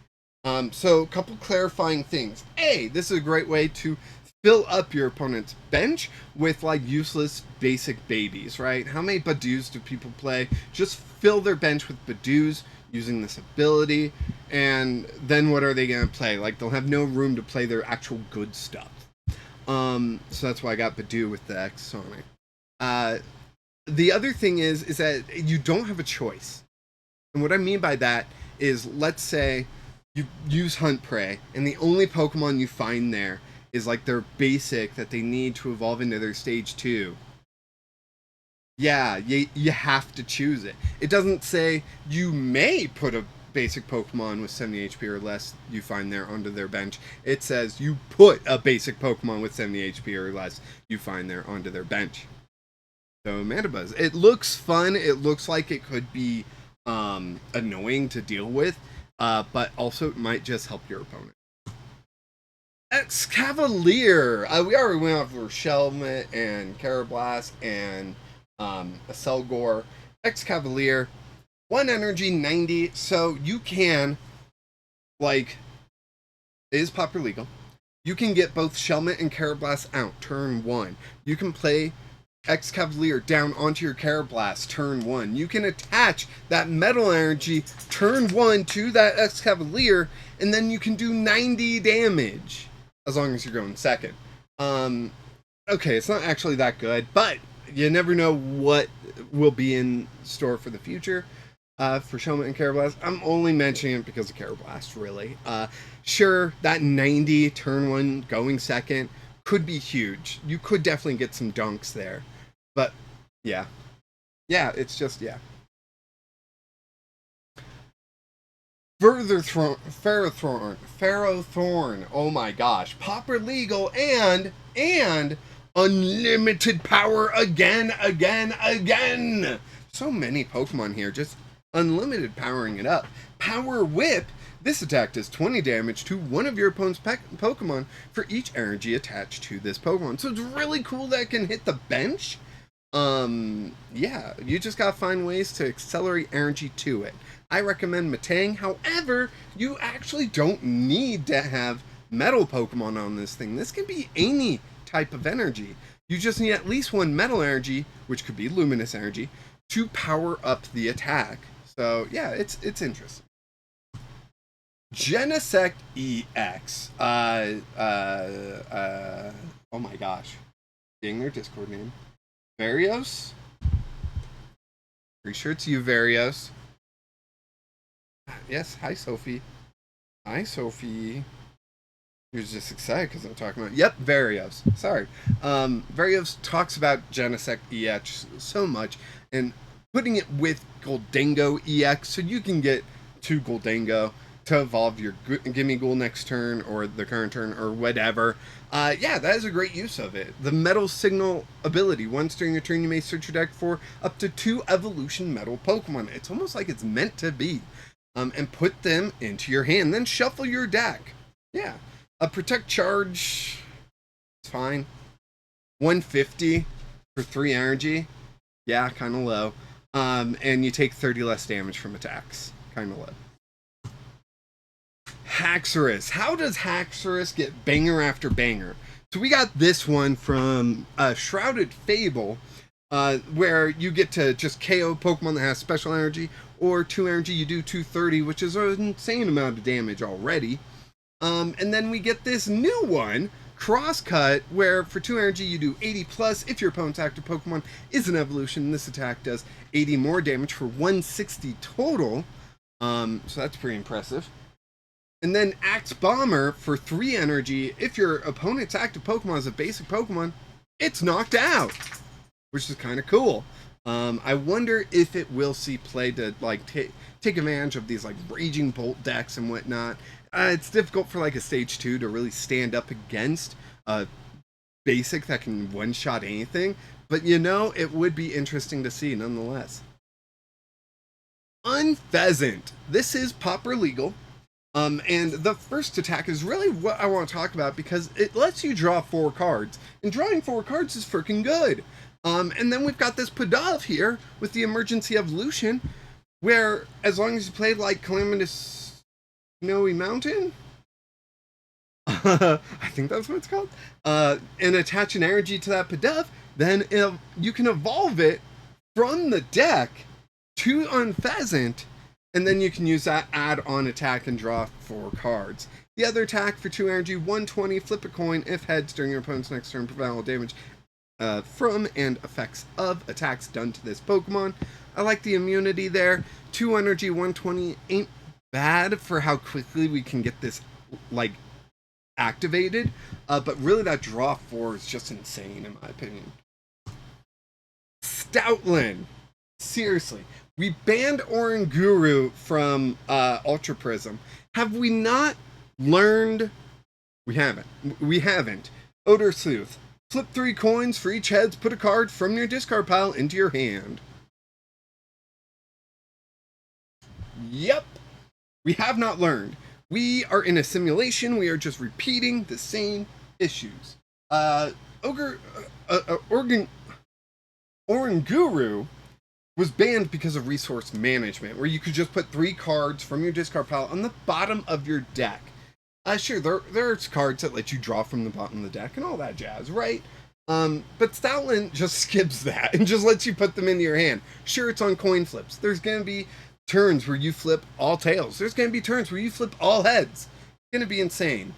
So a couple clarifying things. This is a great way to fill up your opponent's bench with useless basic babies, right? How many Badoos do people play? Just fill their bench with Badoos using this ability, and then what are they going to play? They'll have no room to play their actual good stuff. So that's why I got Badoo with the X on it. The other thing is that you don't have a choice. And what I mean by that is, let's say you use Hunt Prey, and the only Pokemon you find there is their basic that they need to evolve into their stage 2. Yeah, you have to choose it. It doesn't say you may put a basic Pokemon with 70 HP or less you find there onto their bench. It says you put a basic Pokemon with 70 HP or less you find there onto their bench. So Mandibuzz, it looks fun. It looks like it could be annoying to deal with, but also it might just help your opponent. Excavalier. We already went over Shelmet and Carablast and a Selgor. Excavalier, 1 energy, 90. So you can, like, it is proper legal. You can get both Shelmet and Carablast out turn 1. You can play Excavalier down onto your Carablast turn 1. You can attach that metal energy turn 1 to that Excavalier, and then you can do 90 damage as long as you're going second. Okay, it's not actually that good, but you never know what will be in store for the future for Shelmet and Carablast. I'm only mentioning it because of Carablast, really. Sure, that 90 turn 1 going second could be huge. You could definitely get some dunks there. But, yeah. Yeah, it's just, yeah. Ferrothorn. Oh my gosh. Pauper legal and unlimited power again. So many Pokemon here, just unlimited powering it up. Power Whip. This attack does 20 damage to one of your opponent's Pokemon for each energy attached to this Pokemon. So it's really cool that it can hit the bench. Yeah, you just gotta find ways to accelerate energy to it. I recommend Metang. However, you actually don't need to have metal Pokemon on this thing. This can be any type of energy. You just need at least 1 metal energy, which could be luminous energy, to power up the attack. So yeah, it's interesting. Genesect EX. Oh my gosh. Getting their Discord name. Varios? Pretty sure it's you, Varios. Yes, hi, Sophie. Hi, Sophie. You're just excited because I'm talking about... Yep, Varios. Sorry. Varios talks about Genesect EX so much, and putting it with Goldango EX, so you can get 2 Goldango to evolve your Gimmighoul next turn, or the current turn, or whatever. Yeah, that is a great use of it. The Metal Signal ability. Once during your turn, you may search your deck for up to 2 Evolution Metal Pokemon. It's almost like it's meant to be. And put them into your hand. Then shuffle your deck. Yeah. A Protect Charge. It's fine. 150 for 3 energy. Yeah, kind of low. And you take 30 less damage from attacks. Kind of low. Haxorus. How does Haxorus get banger after banger? So we got this one from Shrouded Fable, where you get to just KO Pokemon that has special energy, or 2 energy, you do 230, which is an insane amount of damage already. And then we get this new one, Crosscut, where for 2 energy you do 80 plus if your opponent's active Pokemon is an evolution. This attack does 80 more damage for 160 total. So that's pretty impressive. And then Axe Bomber for 3 energy. If your opponent's active Pokemon is a basic Pokemon, it's knocked out, which is kind of cool. I wonder if it will see play to like take advantage of these like Raging Bolt decks and whatnot. It's difficult for like a stage 2 to really stand up against a basic that can one-shot anything, but you know, it would be interesting to see nonetheless. Unpheasant. This is Pauper legal. And the first attack is really what I want to talk about because it lets you draw 4 cards. And drawing 4 cards is freaking good. And then we've got this Pidove here with the Emergency Evolution, where as long as you play like Calamitous Snowy Mountain, I think that's what it's called, and attach an energy to that Pidove, then you can evolve it from the deck to Unpheasant, and then you can use that add-on attack and draw 4 cards. The other attack for 2 energy, 120, flip a coin. If heads during your opponent's next turn, prevent all damage from and effects of attacks done to this Pokemon. I like the immunity there. 2 energy, 120 ain't bad for how quickly we can get this like activated. But really that draw 4 is just insane in my opinion. Stoutland. Seriously. We banned Oranguru from Ultra Prism. Have we not learned? We haven't. We haven't. Odor Sleuth. Flip 3 coins for each heads. Put a card from your discard pile into your hand. Yep. We have not learned. We are in a simulation. We are just repeating the same issues. Oranguru was banned because of resource management, where you could just put 3 cards from your discard pile on the bottom of your deck. Sure, there's cards that let you draw from the bottom of the deck and all that jazz, right? But Stoutland just skips that and just lets you put them into your hand. Sure, it's on coin flips. There's going to be turns where you flip all tails. There's going to be turns where you flip all heads. It's going to be insane.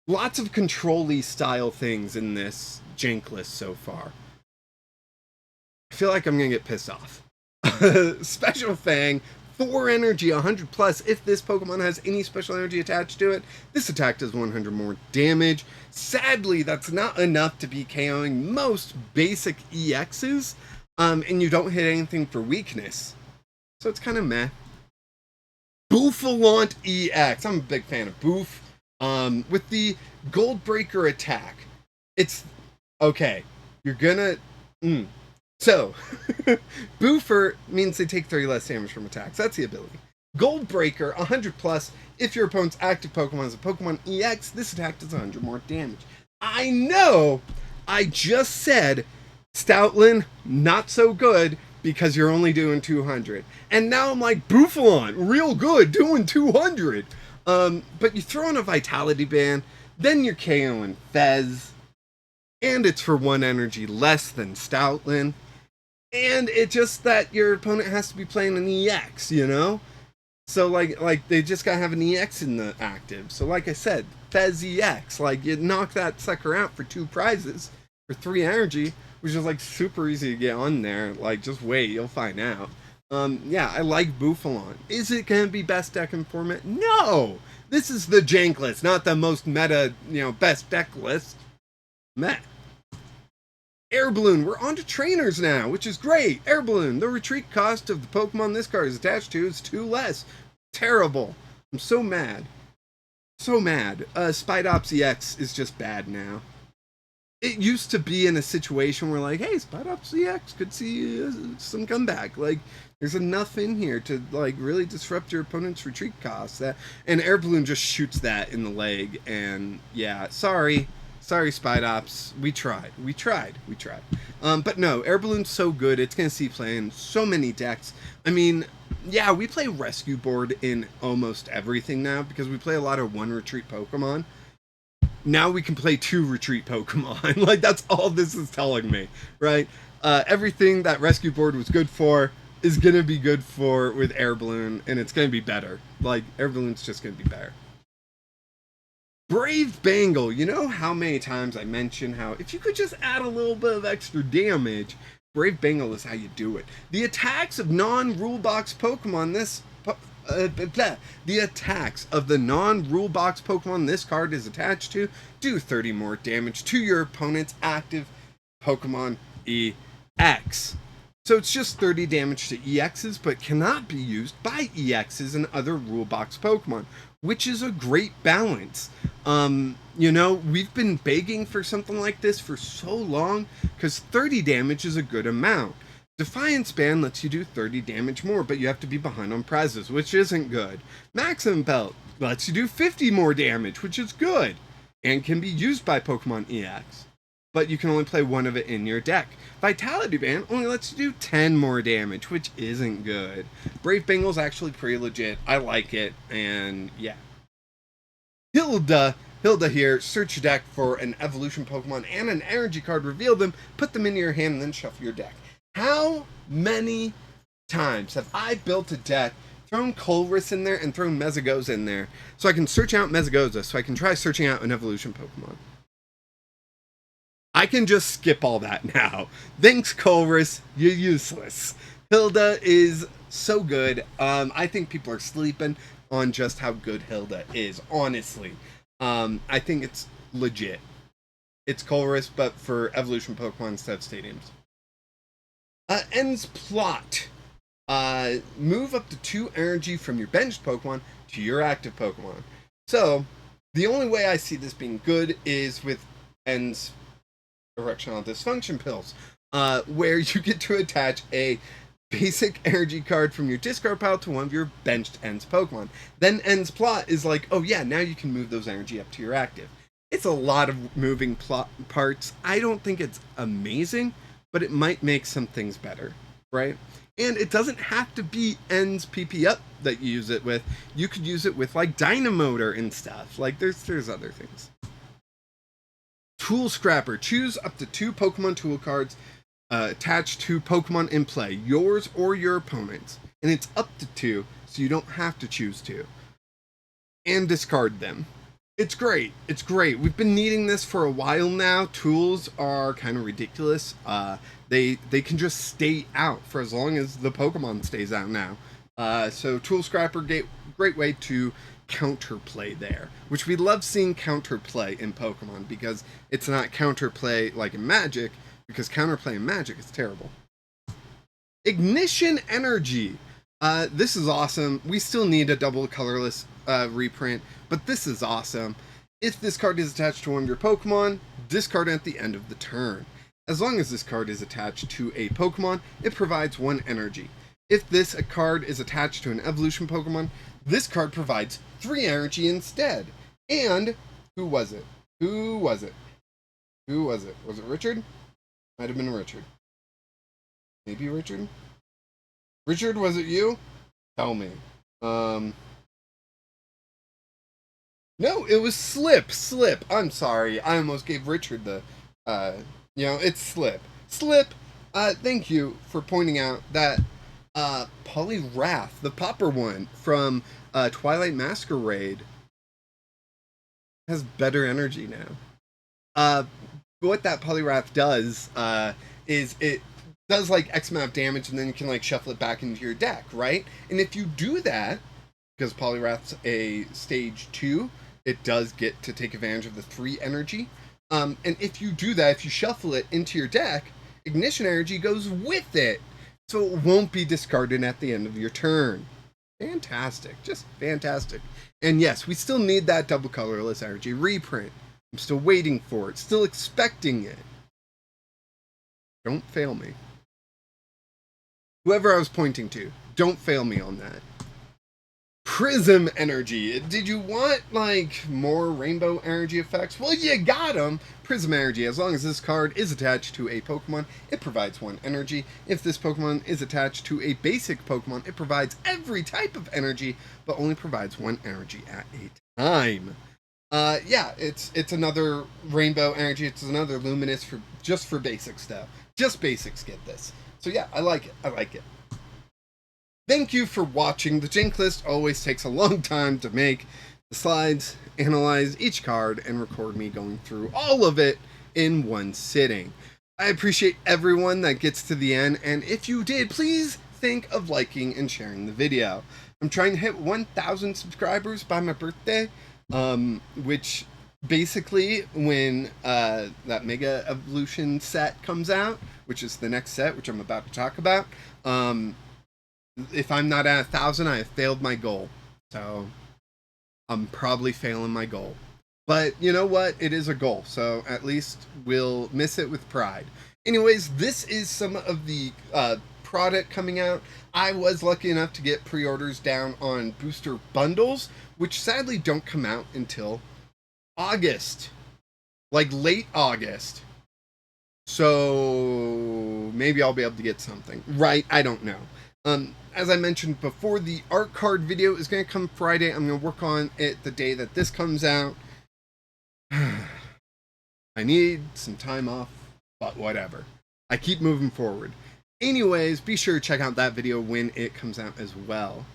Lots of control-y style things in this jank list so far. I feel like I'm going to get pissed off. Special Fang, 4 energy, 100 plus. If this Pokemon has any special energy attached to it, this attack does 100 more damage. Sadly, that's not enough to be KOing most basic EXs, and you don't hit anything for weakness. So it's kind of meh. Bouffalant EX. I'm a big fan of Boof. With the Gold Breaker attack, it's okay. You're gonna. So, Boofer means they take 30 less damage from attacks. That's the ability. Gold Breaker, 100 plus. If your opponent's active Pokemon is a Pokemon EX, this attack does 100 more damage. I know! I just said Stoutland, not so good, because you're only doing 200. And now I'm like, Bouffalant, real good, doing 200. But you throw in a Vitality Band, then you're KOing Fez, and it's for 1 energy less than Stoutland. And it's just that your opponent has to be playing an EX, you know? So, like they just gotta have an EX in the active. So, like I said, Fez EX. Like, you knock that sucker out for 2 prizes for 3 energy, which is, like, super easy to get on there. Like, just wait, you'll find out. Yeah, I like Bouffalant. Is it gonna be best deck in format? No! This is the jank list, not the most meta, best deck list. Meh. Air Balloon, we're on to trainers now, which is great. Air Balloon, the retreat cost of the Pokemon this card is attached to is 2 less. Terrible. I'm so mad. So mad. Spidops EX is just bad now. It used to be in a situation where, like, hey, Spidops EX could see some comeback. Like, there's enough in here to, like, really disrupt your opponent's retreat costs. And Air Balloon just shoots that in the leg. And, yeah, sorry, Spidops. We tried. But no, Air Balloon's so good. It's going to see play in so many decks. I mean, yeah, we play Rescue Board in almost everything now because we play a lot of 1 retreat Pokemon. Now we can play 2 retreat Pokemon. Like, that's all this is telling me, right? Everything that Rescue Board was good for is going to be good for with Air Balloon, and it's going to be better. Like, Air Balloon's just going to be better. Brave Bangle, you know how many times I mention how if you could just add a little bit of extra damage, Brave Bangle is how you do it. The attacks of non-rule box Pokemon the attacks of the non-rule box Pokemon this card is attached to do 30 more damage to your opponent's active Pokemon EX. So it's just 30 damage to EXs, but cannot be used by EXs and other rule box Pokemon, which is a great balance. We've been begging for something like this for so long, because 30 damage is a good amount. Defiance Band lets you do 30 damage more, but you have to be behind on prizes, which isn't good. Maximum Belt lets you do 50 more damage, which is good, and can be used by Pokemon EX. But you can only play 1 of it in your deck. Vitality Band only lets you do 10 more damage, which isn't good. Brave Bangle's actually pretty legit. I like it, and yeah. Hilda here, search your deck for an evolution Pokemon and an energy card, reveal them, put them into your hand, and then shuffle your deck. How many times have I built a deck, thrown Colress in there, and thrown Mesagoza in there, so I can search out Mesagoza, so I can try searching out an evolution Pokemon? I can just skip all that now. Thanks, Colress. You're useless. Hilda is so good. I think people are sleeping on just how good Hilda is, honestly. I think it's legit. It's Colress, but for evolution Pokemon instead of stadiums. Ends plot. Move up to 2 energy from your benched Pokemon to your active Pokemon. So, the only way I see this being good is with End's erectional dysfunction pills, where you get to attach a basic energy card from your discard pile to one of your benched End's Pokemon. Then End's plot is like, oh yeah, now you can move those energy up to your active. It's a lot of moving plot parts. I don't think it's amazing, but it might make some things better, right? And it doesn't have to be End's PP up that you use it with. You could use it with like Dynamotor and stuff. Like there's other things. Tool Scrapper. Choose up to 2 Pokemon tool cards attached to Pokemon in play, yours or your opponent's. And it's up to 2, so you don't have to choose 2. And discard them. It's great. It's great. We've been needing this for a while now. Tools are kind of ridiculous. They can just stay out for as long as the Pokemon stays out now. So Tool Scrapper, great way to counterplay there, which we love seeing counterplay in Pokemon, because it's not counterplay like in Magic, because counterplay in Magic is terrible. Ignition Energy. This is awesome. We still need a double colorless reprint, but this is awesome. If this card is attached to one of your Pokemon, discard it at the end of the turn. As long as this card is attached to a Pokemon, it provides 1 energy. If this card is attached to an evolution Pokemon, this card provides 3 energy instead. And who was it? Who was it? Who was it? Was it Richard? Might have been Richard. Maybe Richard? Richard, was it you? Tell me. No, it was Slip. Slip. I'm sorry. I almost gave Richard the, it's Slip. Slip, thank you for pointing out that Poliwrath, the popper one from Twilight Masquerade, has better energy now. What that Poliwrath does is it does like X amount of damage, and then you can like shuffle it back into your deck, right? And if you do that, because Poliwrath's a stage 2, it does get to take advantage of the 3 energy. And if you do that, if you shuffle it into your deck, Ignition Energy goes with it, so it won't be discarded at the end of your turn. Fantastic, just fantastic. And yes, we still need that double colorless energy reprint. I'm still waiting for it, still expecting it. Don't fail me. Whoever I was pointing to, don't fail me on that. Prism Energy. Did you want, like, more rainbow energy effects? Well, you got them. Prism Energy. As long as this card is attached to a Pokemon, it provides 1 energy. If this Pokemon is attached to a basic Pokemon, it provides every type of energy, but only provides 1 energy at a time. Yeah, it's another rainbow energy. It's another luminous for basic stuff. Just basics get this. So yeah, I like it. I like it. Thank you for watching. The Jank list always takes a long time to make. The slides analyze each card and record me going through all of it in one sitting. I appreciate everyone that gets to the end, and if you did, please think of liking and sharing the video. I'm trying to hit 1,000 subscribers by my birthday, which basically when that Mega Evolution set comes out, which is the next set, which I'm about to talk about, if I'm not at 1,000, I have failed my goal. So I'm probably failing my goal. But you know what? It is a goal, so at least we'll miss it with pride. Anyways, this is some of the product coming out. I was lucky enough to get pre-orders down on booster bundles, which sadly don't come out until August. Like late August. So maybe I'll be able to get something. Right? I don't know. As I mentioned before, the art card video is going to come Friday. I'm going to work on it the day that this comes out. I need some time off, but whatever. I keep moving forward. Anyways, be sure to check out that video when it comes out as well.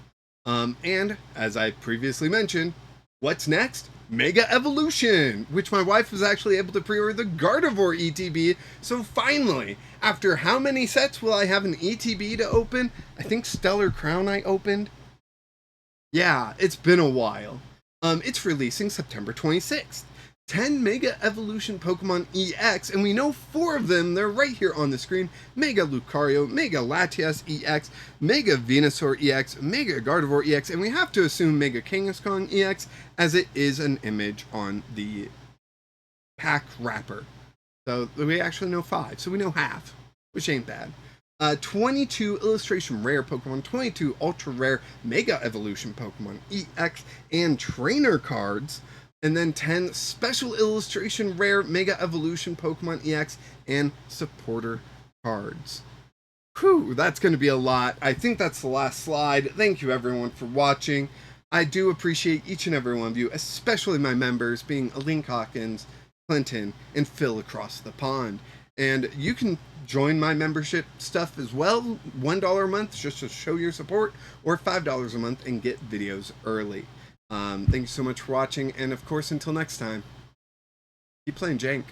And as I previously mentioned, what's next? Mega Evolution, which my wife was actually able to pre-order the Gardevoir ETB. So finally, after how many sets will I have an ETB to open? I think Stellar Crown I opened. Yeah, it's been a while. It's releasing September 26th. 10 Mega Evolution Pokemon EX, and we know 4 of them, they're right here on the screen. Mega Lucario, Mega Latias EX, Mega Venusaur EX, Mega Gardevoir EX, and we have to assume Mega Kangaskhan EX, as it is an image on the pack wrapper. So we actually know 5, so we know half, which ain't bad. 22 illustration rare Pokemon, 22 ultra rare Mega Evolution Pokemon EX and trainer cards, and then 10 special illustration rare Mega Evolution Pokemon EX and supporter cards. Whew, that's going to be a lot. I think that's the last slide. Thank you everyone for watching. I do appreciate each and every one of you, especially my members, being Aline Hawkins, Clinton, and Phil across the pond. And you can join my membership stuff as well, $1 a month just to show your support, or $5 a month and get videos early. Thank you so much for watching, and of course, until next time, keep playing Jank.